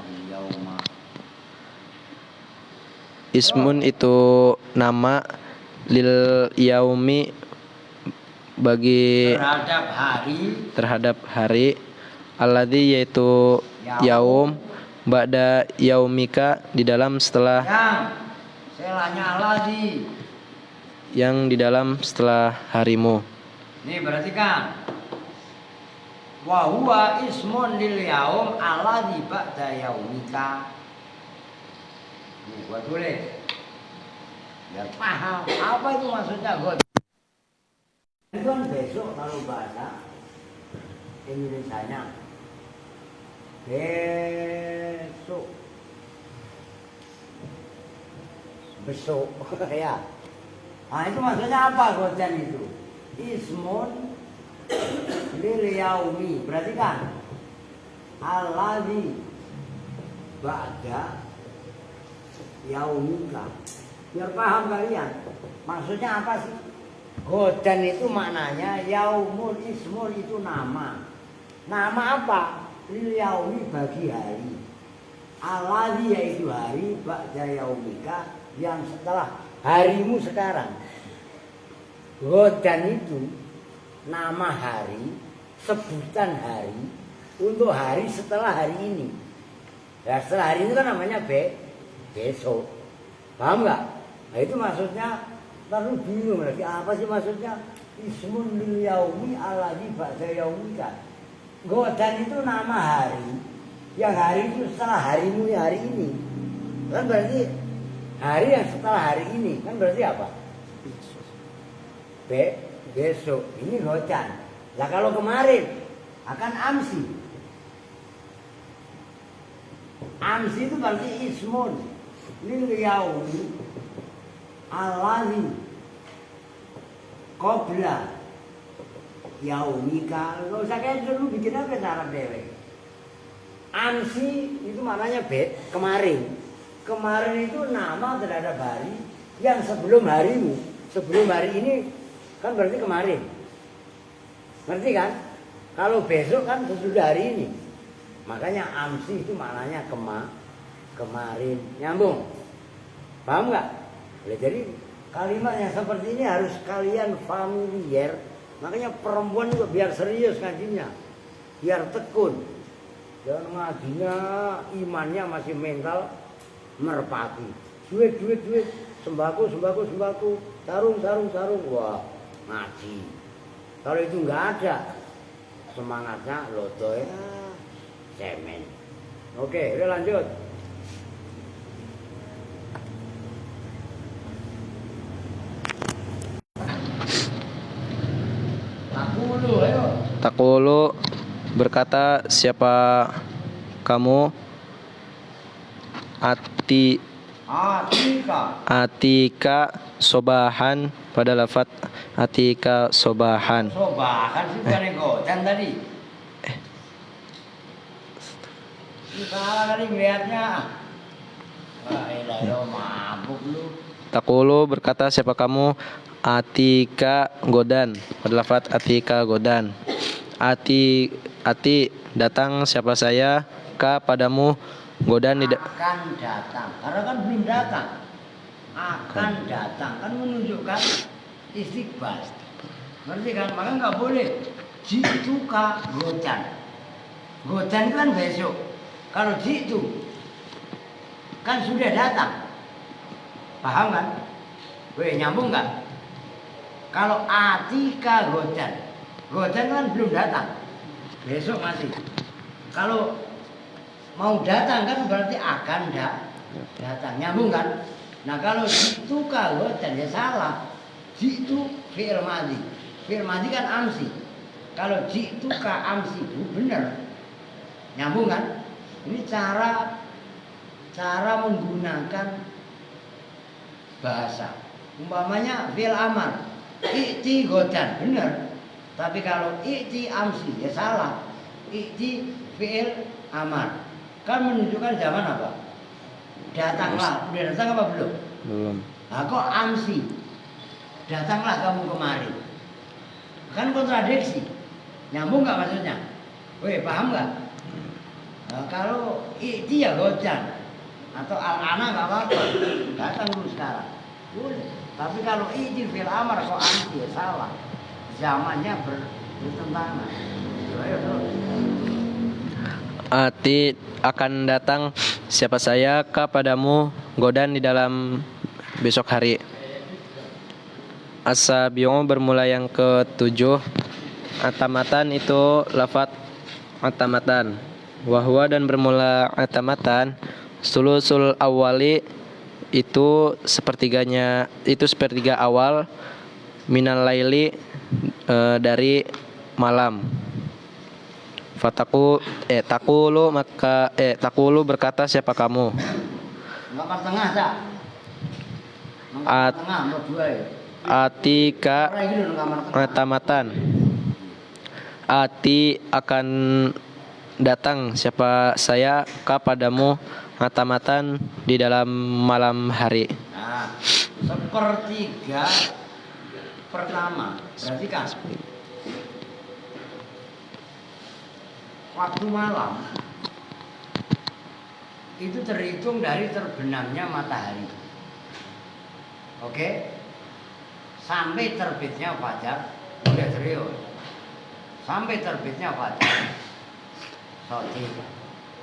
Ismun itu nama lil yaumi bagi terhadap hari alladzi yaitu yaum ba'da yaumika di dalam setelah Selahnya alladzi yang di dalam setelah harimu. Nih perhatikan. Wa huwa ismun lil yaum alladzi ba'da yaumika. Nih gua tulis. Biar paham apa itu maksudnya gua. Itu kan besok kalau bahasa Indonesianya. Besok ya. Nah itu maksudnya apa godan itu? Ismun lil yaumi. Berarti kan alladzi ba'da yaumika. Biar paham kalian. Maksudnya apa sih? Godan itu maknanya yaumun ismun itu nama. Nama apa? Lil yaumi bagi hari. Alladzi yaitu hari ba'da yaumika yang setelah harimu sekarang. Godan itu nama hari, sebutan hari untuk hari setelah hari ini. Ya setelah hari ini kan namanya besok. Paham nggak? Nah itu maksudnya terus bingung lagi apa sih maksudnya? Ismun lil yaumi alladzi ba'da yaumika. Godan itu nama hari. Yang hari itu setelah harimu hari ini. Kan berarti hari yang setelah hari ini. Kan berarti apa? Besok. Ini godan. Nah kalau kemarin akan amsi. Amsi itu berarti ismun lil yaumi alladzi qabla yaumika. Enggak usah kayak dulu bikin apa cara dewe. Amsi itu maknanya kemarin. Kemarin itu nama terhadap hari yang sebelum harimu. Sebelum hari ini kan berarti kemarin. Ngerti kan? Kalau besok kan sesudah hari ini. Makanya amsi itu maknanya kemarin. Nyambung? Paham nggak? Jadi kalimat yang seperti ini harus kalian familiar. Makanya perempuan juga biar serius ngajinya. Biar tekun. Jangan ngajinya imannya masih mental merpati. Duit. Sembako. Sarung. Wah, ngaji. Kalau itu nggak ada, semangatnya lodo ya, cemen. Oke, udah lanjut. Ayo. Takulu berkata, siapa kamu? Atika sobahan, pada lafat atika sobahan. Sobahan sih bukan gocan tadi. Salah kali melihatnya. Wah, elah mabuk lu. Takulu berkata, siapa kamu? Atika godan, pada lafat atika godan. Ati datang, siapa saya? Ka padamu, godan akan datang. Karena kan belum datang. Akan datang kan menunjukkan istiqbal. Ngerti kan? Maka nggak boleh jituka godan. Godan kan besok. Kalau jitu kan sudah datang. Paham kan? Weh, nyambung nggak? Kalau atika godan kan belum datang. Besok masih. Kalau mau datang kan berarti akan datang. Nyambung kan? Nah kalau jitu godan ya salah. Jitu fi'il madhi. Fi'il madhi kan amsi. Kalau jitu amsi itu benar. Nyambung kan? Ini cara menggunakan bahasa. Umpamanya fi'il amar. I'ti godan benar. Tapi kalau i'ti amsi ya salah. I'ti fi'il amar. Kan menunjukkan zaman apa? Datanglah. Udah datang apa belum? belum. Nah, kok amsi? Datanglah kamu kemari. Kan kontradiksi. Nyambung nggak maksudnya? Weh, paham nggak? Nah, kalau i'ti ya godan atau al-ana nggak apa-apa. Datang dulu sekarang. Boleh. Tapi kalau i'ti fil amar kok amsi ya salah. Zamannya bertentangan. Ayo terus. Ati akan datang, siapa saya? Ka padamu, godan di dalam besok hari. As-sabi'u bermula yang ke-7. Atamatan itu lafat atamatan. Wahwa dan bermula atamatan. Sulusul awali itu sepertiga awal. Minal laili dari malam. Takulu berkata, siapa kamu? Nomor tengah tak? Nomor tengah, nomor 2 ya. Atika atamatan. Ati akan datang, siapa saya? Ka padamu, atamatan di dalam malam hari. Nah, sepertiga pertama. Perhatikan. Waktu malam itu terhitung dari terbenamnya matahari. Oke? Sampai terbitnya fajar. Udah serius. Sampai terbitnya fajar. Sotik.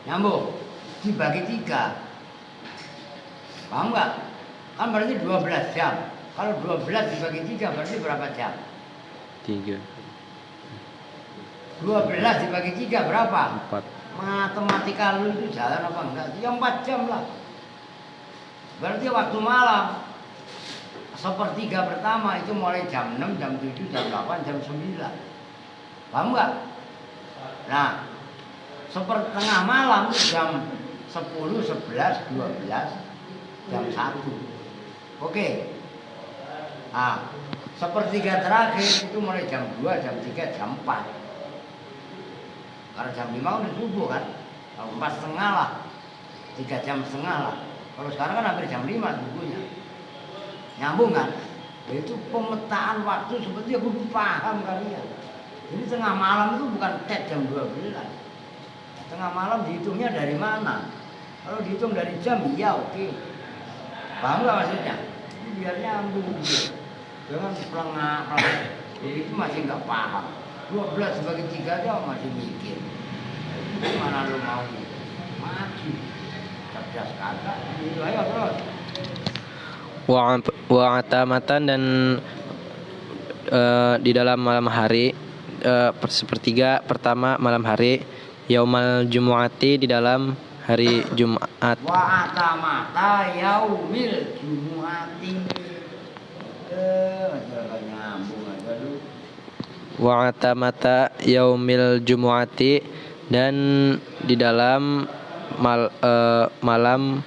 Nyambung. Dibagi 3. Paham nggak? Kan berarti 12 jam. Kalau 12 dibagi 3 berarti berapa jam? 3. 12 dibagi 3 berapa? 4. Matematika lu itu jalan apa enggak? Ya 4 jam lah. Berarti waktu malam sepertiga pertama itu mulai jam 6, jam 7, jam 8, jam 9. Paham enggak? Nah, sepertengah malam jam 10, 11, 12, jam 1. Oke. Nah, sepertiga terakhir itu mulai jam 2, jam 3, jam 4. Karena jam 5 udah subuh kan. 4:30 lah, 3,5 jam lah. Kalau sekarang kan hampir jam 5 bukunya. Nyambung kan? Itu pemetaan waktu seperti aku paham kalian. Jadi tengah malam itu bukan jam 12. Tengah malam dihitungnya dari mana? Kalau dihitung dari jam, ya oke. Paham nggak maksudnya? Biar nyambung. Jangan pelengah. Itu masih nggak paham. 12 sebagai 3 aja masih mikir. Gimana lu mau maju? Cerdas kagak? Itu ayo terus. Wa'atamatan dan di dalam malam hari, sepertiga pertama malam hari, yaumal jumu'ati di dalam hari Jumat. Wa'atamata yaumil jumu'ati. Masih nyambung aja lu. Wa'atamata yaumil jumu'ati dan di dalam malam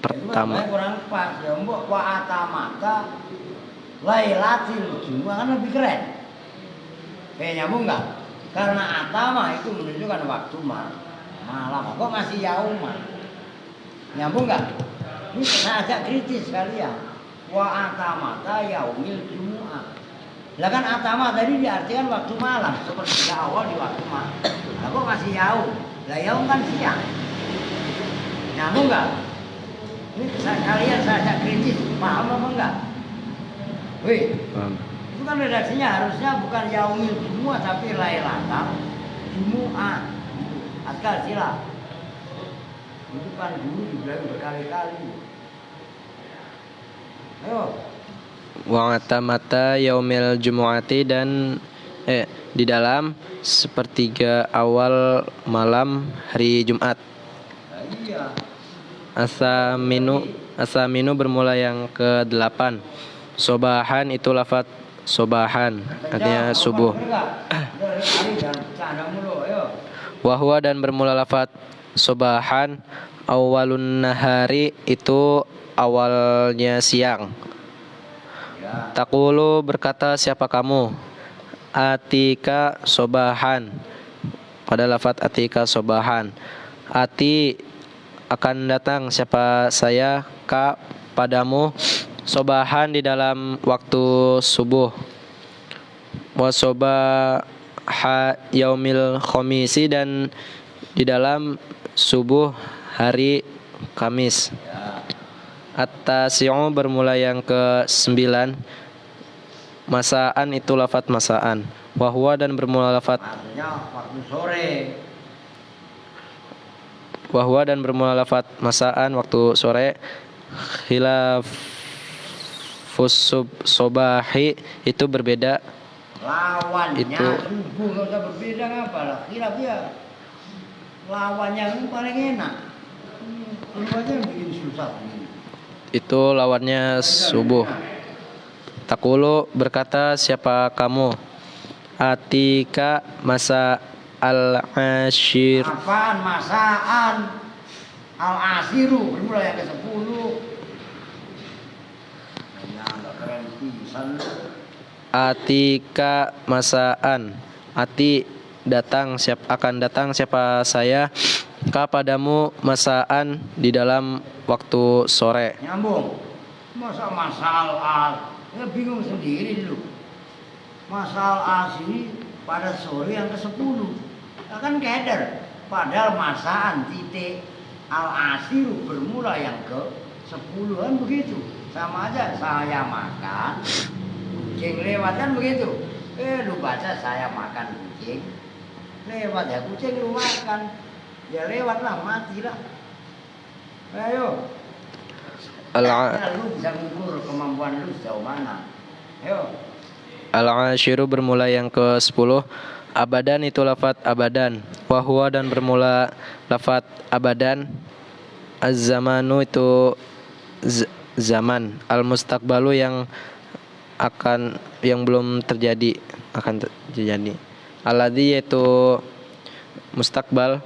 pertama. Itu kurang pas ya, mbok wa'atamata lailatul jumu'ah kan lebih keren. Nyambung enggak? Karena atama itu menunjukkan waktu malam. Kok masih yauma? Nyambung enggak? Ini saya agak kritis kalian. Wa'atamata yaumil jumu'ah. Lah kan atama tadi diartikan waktu malam, seperti awal di waktu malam. Lah kok masih yaum? Lah yaum kan siang. Nyambung enggak? Ini kalian saya kritis, paham apa enggak? Wih, itu kan redaksinya harusnya bukan yaumil jumu'ah tapi lailatul jumu'ah. Askal sila. Itu kan dulu dibilang berkali-kali. Ayo. Wa'atamata yaumil jumu'ati dan di dalam sepertiga awal malam hari Jumat. Iya. Asaminu bermula yang ke-8. Sobahan itu lafaz sobahan, artinya subuh. Wahwa dan bermula lafaz sobahan, awalun nahari itu awalnya siang. Taqulu berkata siapa kamu? Atika sobahan. Pada lafaz atika sobahan. Ati akan datang siapa saya ka padamu sobahan di dalam waktu subuh. Wasobaha yaumil khamisi dan di dalam subuh hari Kamis. At-tasi'u bermula yang ke-9. Masaan itu lafaz masaan. Wahwa dan bermula lafaz waktu sore. Wahwa dan bermula lafaz masaan waktu sore. Khilafus sobahi itu berbeda. Lawannya itu subuh nggak usah berbeda ngapa lah. Khilaf ya. Lawannya itu paling enak. Lu aja yang bikin susah ini. Itu lawannya subuh. Takulu berkata siapa kamu? Atika masa al-ashir. Apaan masaan? Al-asiru bermula yang ke-10. Ya enggak keren pisan. Atika masaan. Ati datang akan datang siapa saya kepadamu masaan di dalam waktu sore. Nyambung. Masa masal al, ya bingung sendiri lu. Masal al sini pada sore yang ke-10. Kan keder. Padahal masaan titik al-asiru bermula yang ke-10 kan begitu. Sama aja saya makan, kucing lewat kan begitu. Lu baca saya makan kucing, lewat ya kucing lu makan. Ya lewatlah, matilah. Ayo. Lu bisa ngukur kemampuan lu sejauh mana. Ayo. Al-ashiru bermula yang ke-10. Abadan itu lafaz abadan. Wahwa dan bermula lafaz abadan. Az-zamanu itu zaman. Al-mustaqbalu yang belum terjadi, akan terjadi. Alladzi yaitu mustaqbal.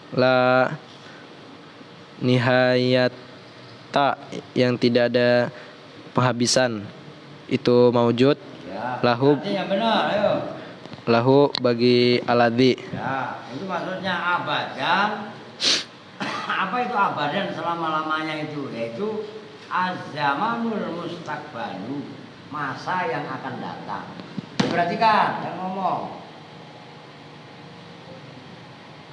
La nihayata yang tidak ada penghabisan itu maujud. Ya, Lahu yang benar, ayo. lahu bagi aladhi. Ya, itu maksudnya abadan. Apa itu abadan selama-lamanya itu? Yaitu az-zamanul mustaqbalu, masa yang akan datang. Perhatikan, yang ngomong.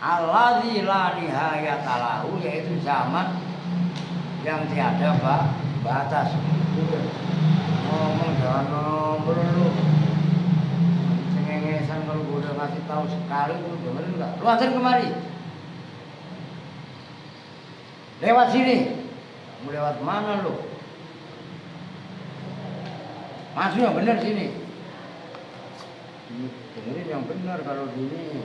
Alladzi la nihayata lahu, yaitu zaman yang tiada batas. Ngomong jangan nomor lu. Cengengesan kalau gue udah ngasih tahu sekali lu dengerin enggak? Lu antar kemari. Lewat sini. Mau lewat mana lu? Masuk yang benar sini. Dengerin yang benar kalau gini.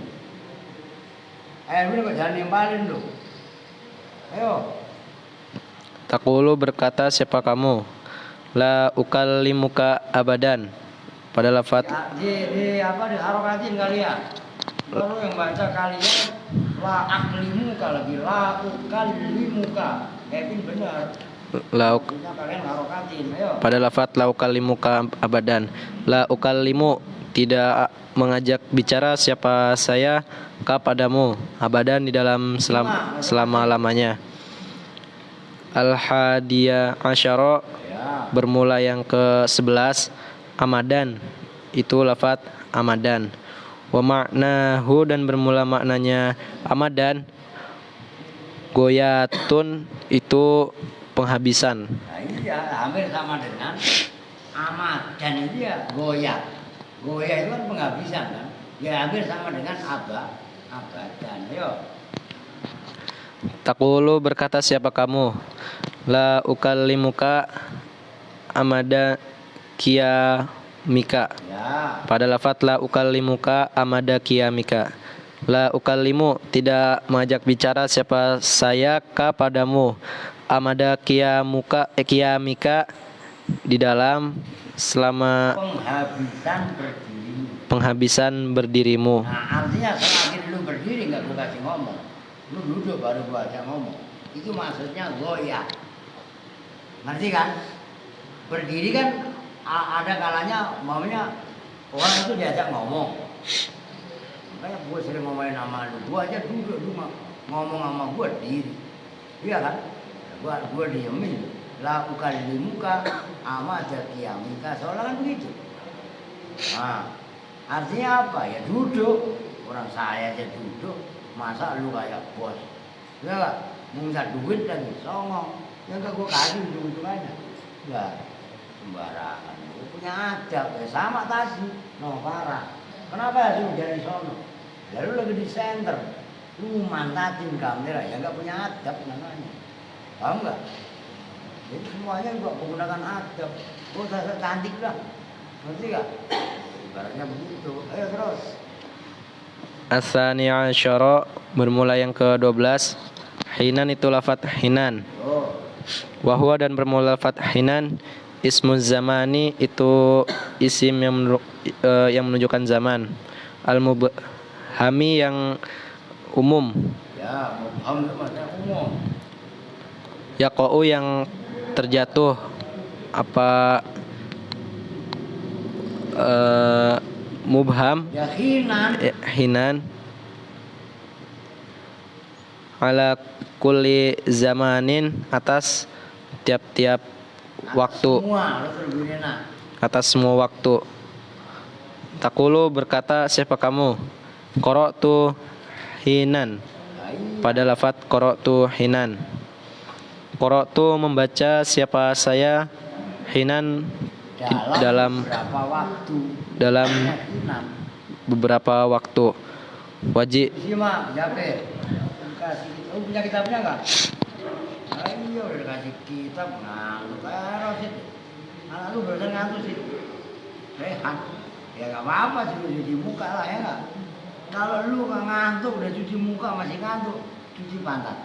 Ini kok jangan nimpalin lu. Ayo. Taqulu berkata siapa kamu? La ukallimuka abadan. Pada lafaz Ya, di harokatin kalian. Lalu yang baca kalian la aklimuka lagi la ukallimuka. Kevin benar. la Punya kalian harokatin. Ayo. pada lafaz la ukallimuka abadan. La ukallimu tidak mengajak bicara siapa saya kepadamu abadan di dalam selama-lamanya. Al-hadiyah asyara Ya. bermula yang ke-11 amadan itu lafaz amadan. Wa ma'nahu dan bermula maknanya amadan goyatun itu penghabisan. Nah, iya, hampir sama dengan amat dan itu ya goyah. Goyah itu kan penghabisan kan. Ya hampir sama dengan abadan. Ayo. Taqulu berkata siapa kamu? La ukallimuka amada qiyamika. Ya. Pada lafaz la ukallimuka amada qiyamika. La ukallimu tidak mengajak bicara siapa saya kepadamu amada qiyamika di dalam selama penghabisan berdirimu. Nah, artinya selagi lu berdiri nggak gue kasih ngomong, lu duduk baru gue ajak ngomong. Itu maksudnya goyah. Ngerti kan? Berdiri kan ada kalanya maunya orang itu diajak ngomong. Makanya gue sering ngomongin sama lu, gue aja duduk ngomong sama gue diri. Iya kan? Gue diemin. La ukallimuka amada qiyamika, soalnya kan begitu. Nah, artinya apa? Ya duduk. Orang saya aja duduk, masa lu kayak bos? Ya nggak? Minta duit lagi, songong. Ya nggak gue kasih ujung-ujung aja. Enggak, sembarangan. Gue punya adab, ya sama tadi. No, parah. Kenapa sih jadi sono? Lalu lagi di center. Lu mantatin kamera, ya nggak punya adab namanya. Paham nggak? Jadi semuanya juga menggunakan adab. Oh, saya cantik lah. Ngerti gak? Ibaratnya begitu. Ayo terus. As-sani asyara bermula yang ke-12. Hinan itu lafaz hinan. Oh. Wa huwa dan bermula lafaz hinan. Ismuz zamani itu isim yang menunjukkan zaman. Al-mubhami yang umum. Ya, mubham itu maksudnya umum. Yaqa'u yang terjatuh apa mubham Ya hinan. hinan ala kulli zamanin atas tiap-tiap waktu, Semua, lo terbirin nak. atas semua waktu. Taqulu berkata siapa kamu? Qara'tu hinan. Pada lafaz qara'tu hinan. Qara'tu membaca siapa saya hinan dalam berapa waktu? dalam Hinan. beberapa waktu. Wajib Simak, Jabe. Kasih, lu punya kitabnya nggak? Ayo, udah kasih kitab ngantuk. Terus sih, anak lu barusan ngantuk sih. Rehat. Ya nggak apa-apa sih, lu cuci muka lah ya nggak. Kalau lu nggak ngantuk, udah cuci muka masih ngantuk, cuci pantat.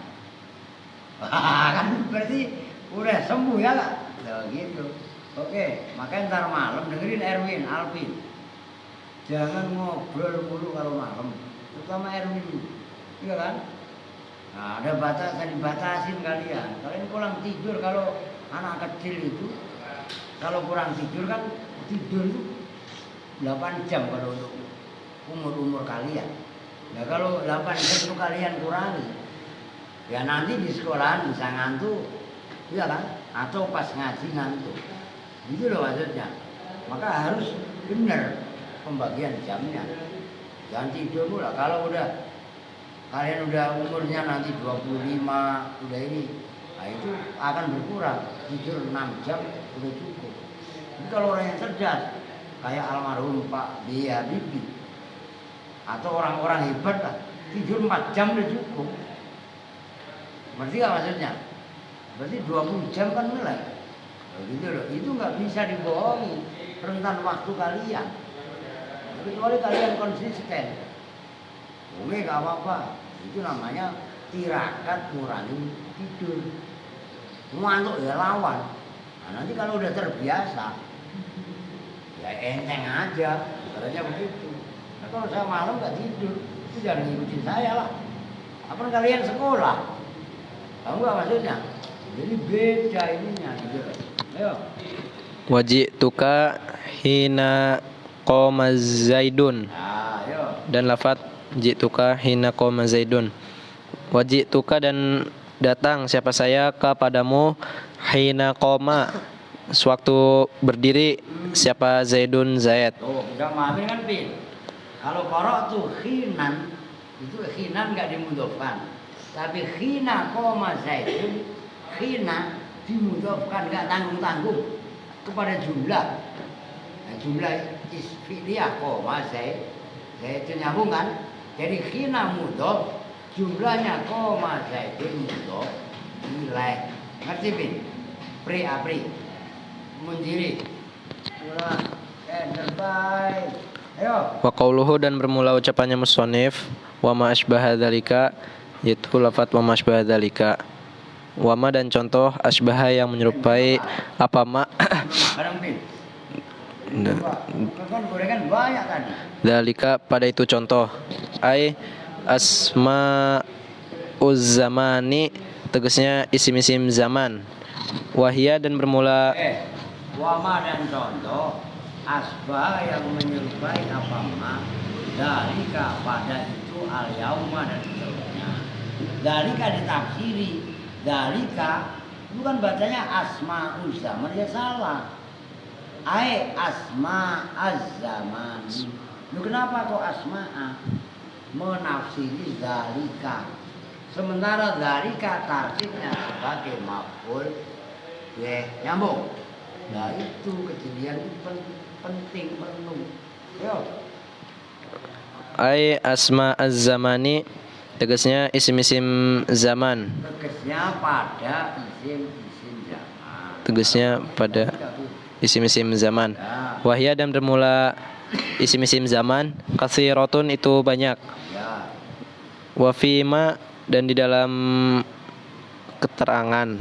Kan berarti udah sembuh ya nggak? Nah, gitu. Oke, makanya ntar malam dengerin Erwin, Alvin. Jangan ngobrol mulu kalau malam, terutama Erwin. Iya kan? Nah, ada batasan, dibatasin kalian. Kalian pulang tidur kalau anak kecil itu, kalau kurang tidur kan tidur itu 8 jam kalau untuk umur kalian. Nah kalau 8 jam itu kalian kurangi, ya nanti di sekolahan bisa ngantuk, iya kan? Atau pas ngaji ngantuk. Itu loh maksudnya. Maka harus benar pembagian jamnya. Jangan tidur pula. Kalau kalian udah umurnya nanti 25, udah ini, nah itu akan berkurang. Tidur 6 jam udah cukup. Jadi kalau orang yang cerdas, kayak almarhum Pak B. Habibie, atau orang-orang hebat lah, tidur 4 jam udah cukup. Berarti gak maksudnya? Berarti 20 jam kan mulai. Gitu loh. Itu nggak bisa dibohongi rentan waktu kalian. Kecuali kalian konsisten. Oke, gak apa-apa. Itu namanya tirakat ngurangin tidur. Ngantuk ya lawan. Nah, nanti kalau udah terbiasa, ya enteng aja. Caranya begitu. Nah, kalau saya malam nggak tidur, itu jangan ngikutin saya lah. Apa kalian sekolah? Tahu nggak maksudnya? Jadi beda ininya gitu. Ayo. Waji'tuka hina qoma Zaidun. Nah, ayo. Dan lafaz ji'tuka hina qoma Zaidun. Waji'tuka dan datang siapa saya kepadamu hina qoma sewaktu berdiri siapa Zaidun Zaid. Tuh, udah memahami kan, Pin? Kalau korok tuh khinan, itu khinan nggak dimudofkan. Tapi khina koma Zaidun, khina dimudofkan, nggak tanggung-tanggung kepada jumlah. Nah, jumlah isfiliyah koma Zaidun nyambung kan? Jadi khina mudof, jumlahnya koma Zaidun mudof, nilai. Ngerti, Pin? Pri mundiri. Ulah, terbaik. Ayo. Wa qauluhu dan bermula ucapannya musannif wa ma asbaha dzalika yaitu lafaz wa ma asbaha dzalika. Wa ma dan contoh asbaha yang menyerupai apa ma Barang Pin. Kan gorengan banyak tadi. dzalika pada itu contoh ai asma zamani tegasnya isim-isim zaman. Wahia dan bermula Wama dan contoh asbah yang menyerupai apa ma dalika pada itu al yauma dan seterusnya. Dalika ditafsiri dalika bukan bacanya asma zaman ya salah. Asma az-zaman. Lu kenapa kok asma'a menafsiri dalika? Sementara dalika tartibnya sebagai maf'ul nyambung. Nah itu kejadian itu penting perlu. Yo. ai asma az-zamani tegasnya isim-isim zaman. Tegasnya pada isim-isim zaman. Tegasnya pada isim-isim zaman. Wahya dan bermula isim-isim zaman katsiratun itu banyak. Ya. Wa fima dan di dalam keterangan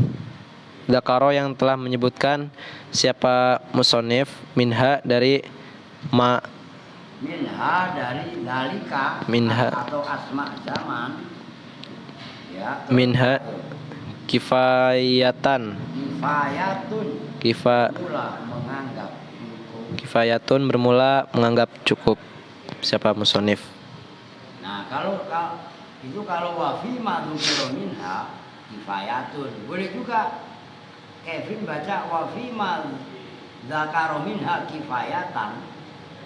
Dzakaro yang telah menyebutkan siapa musonif minha dari ma Minha dari dalika Minha. atau asma zaman. Ya. minha kifayatan Mula menganggap kifayatun bermula menganggap cukup siapa musonif. Nah kalau wafima dzukira minha kifayatun boleh juga Kevin baca wafima dzakara minha kifayatan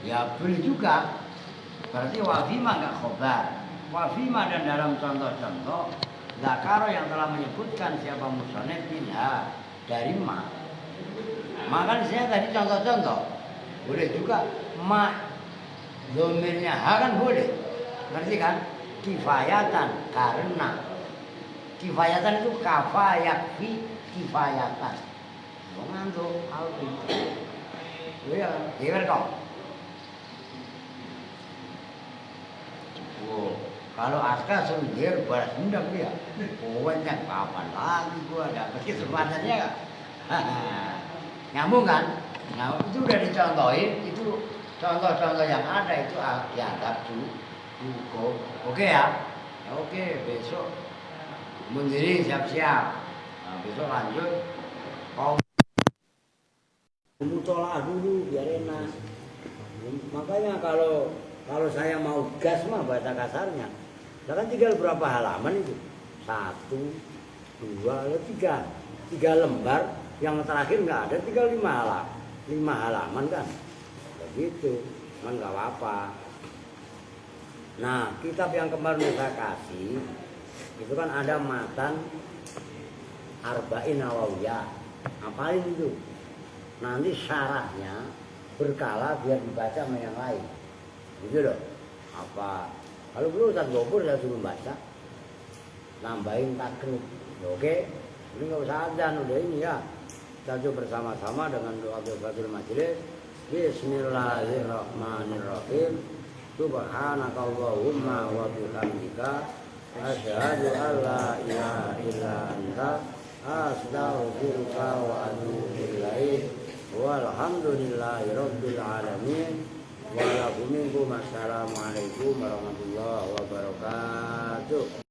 ya boleh juga berarti wafima enggak khobar wafima dan dalam contoh-contoh dzakara yang telah menyebutkan siapa musonif minha dari ma maka saya tadi contoh-contoh boleh juga ma domirnya ha kan boleh ngerti kan kifayatan karena kifayatan itu kafayakfi kifayatan ngantuk alfi iya kan kok kalau Aska sendiri balas dendam dia pokoknya kapan lagi gua dapet kesempatannya gak nyambung kan nah itu udah dicontohin itu contoh-contoh yang ada itu dianggap cukup oke ya oke besok mundiri siap-siap nah, besok lanjut kau mutolah dulu biar enak makanya kalau Kalau saya mau gas mah bahasa kasarnya. Nah kan tinggal berapa halaman itu? 1, 2, 3. 3 lembar. Yang terakhir nggak ada, tinggal 5 halaman kan. Begitu, kan nggak apa-apa. Nah, kitab yang kemarin saya kasih itu kan ada matan Arba'in Nawawiyah. Apalin itu. Nanti syarahnya berkala biar dibaca sama yang lain. Gitu loh. Apa? Kalau perlu Ustaz Gopur saya suruh baca. Nambahin takrib. Oke? Ini nggak usah adzan udah ini ya. Kita coba bersama-sama dengan doa Fatul Majelis. Bismillahirrahmanirrahim. Subhanakallahumma wa bihamdika asyhadu an la ilaha illa anta astaghfiruka wa atubu ilaik. Walhamdulillahirabbil alamin. Wa lakum minkum assalamualaikum warahmatullahi wabarakatuh.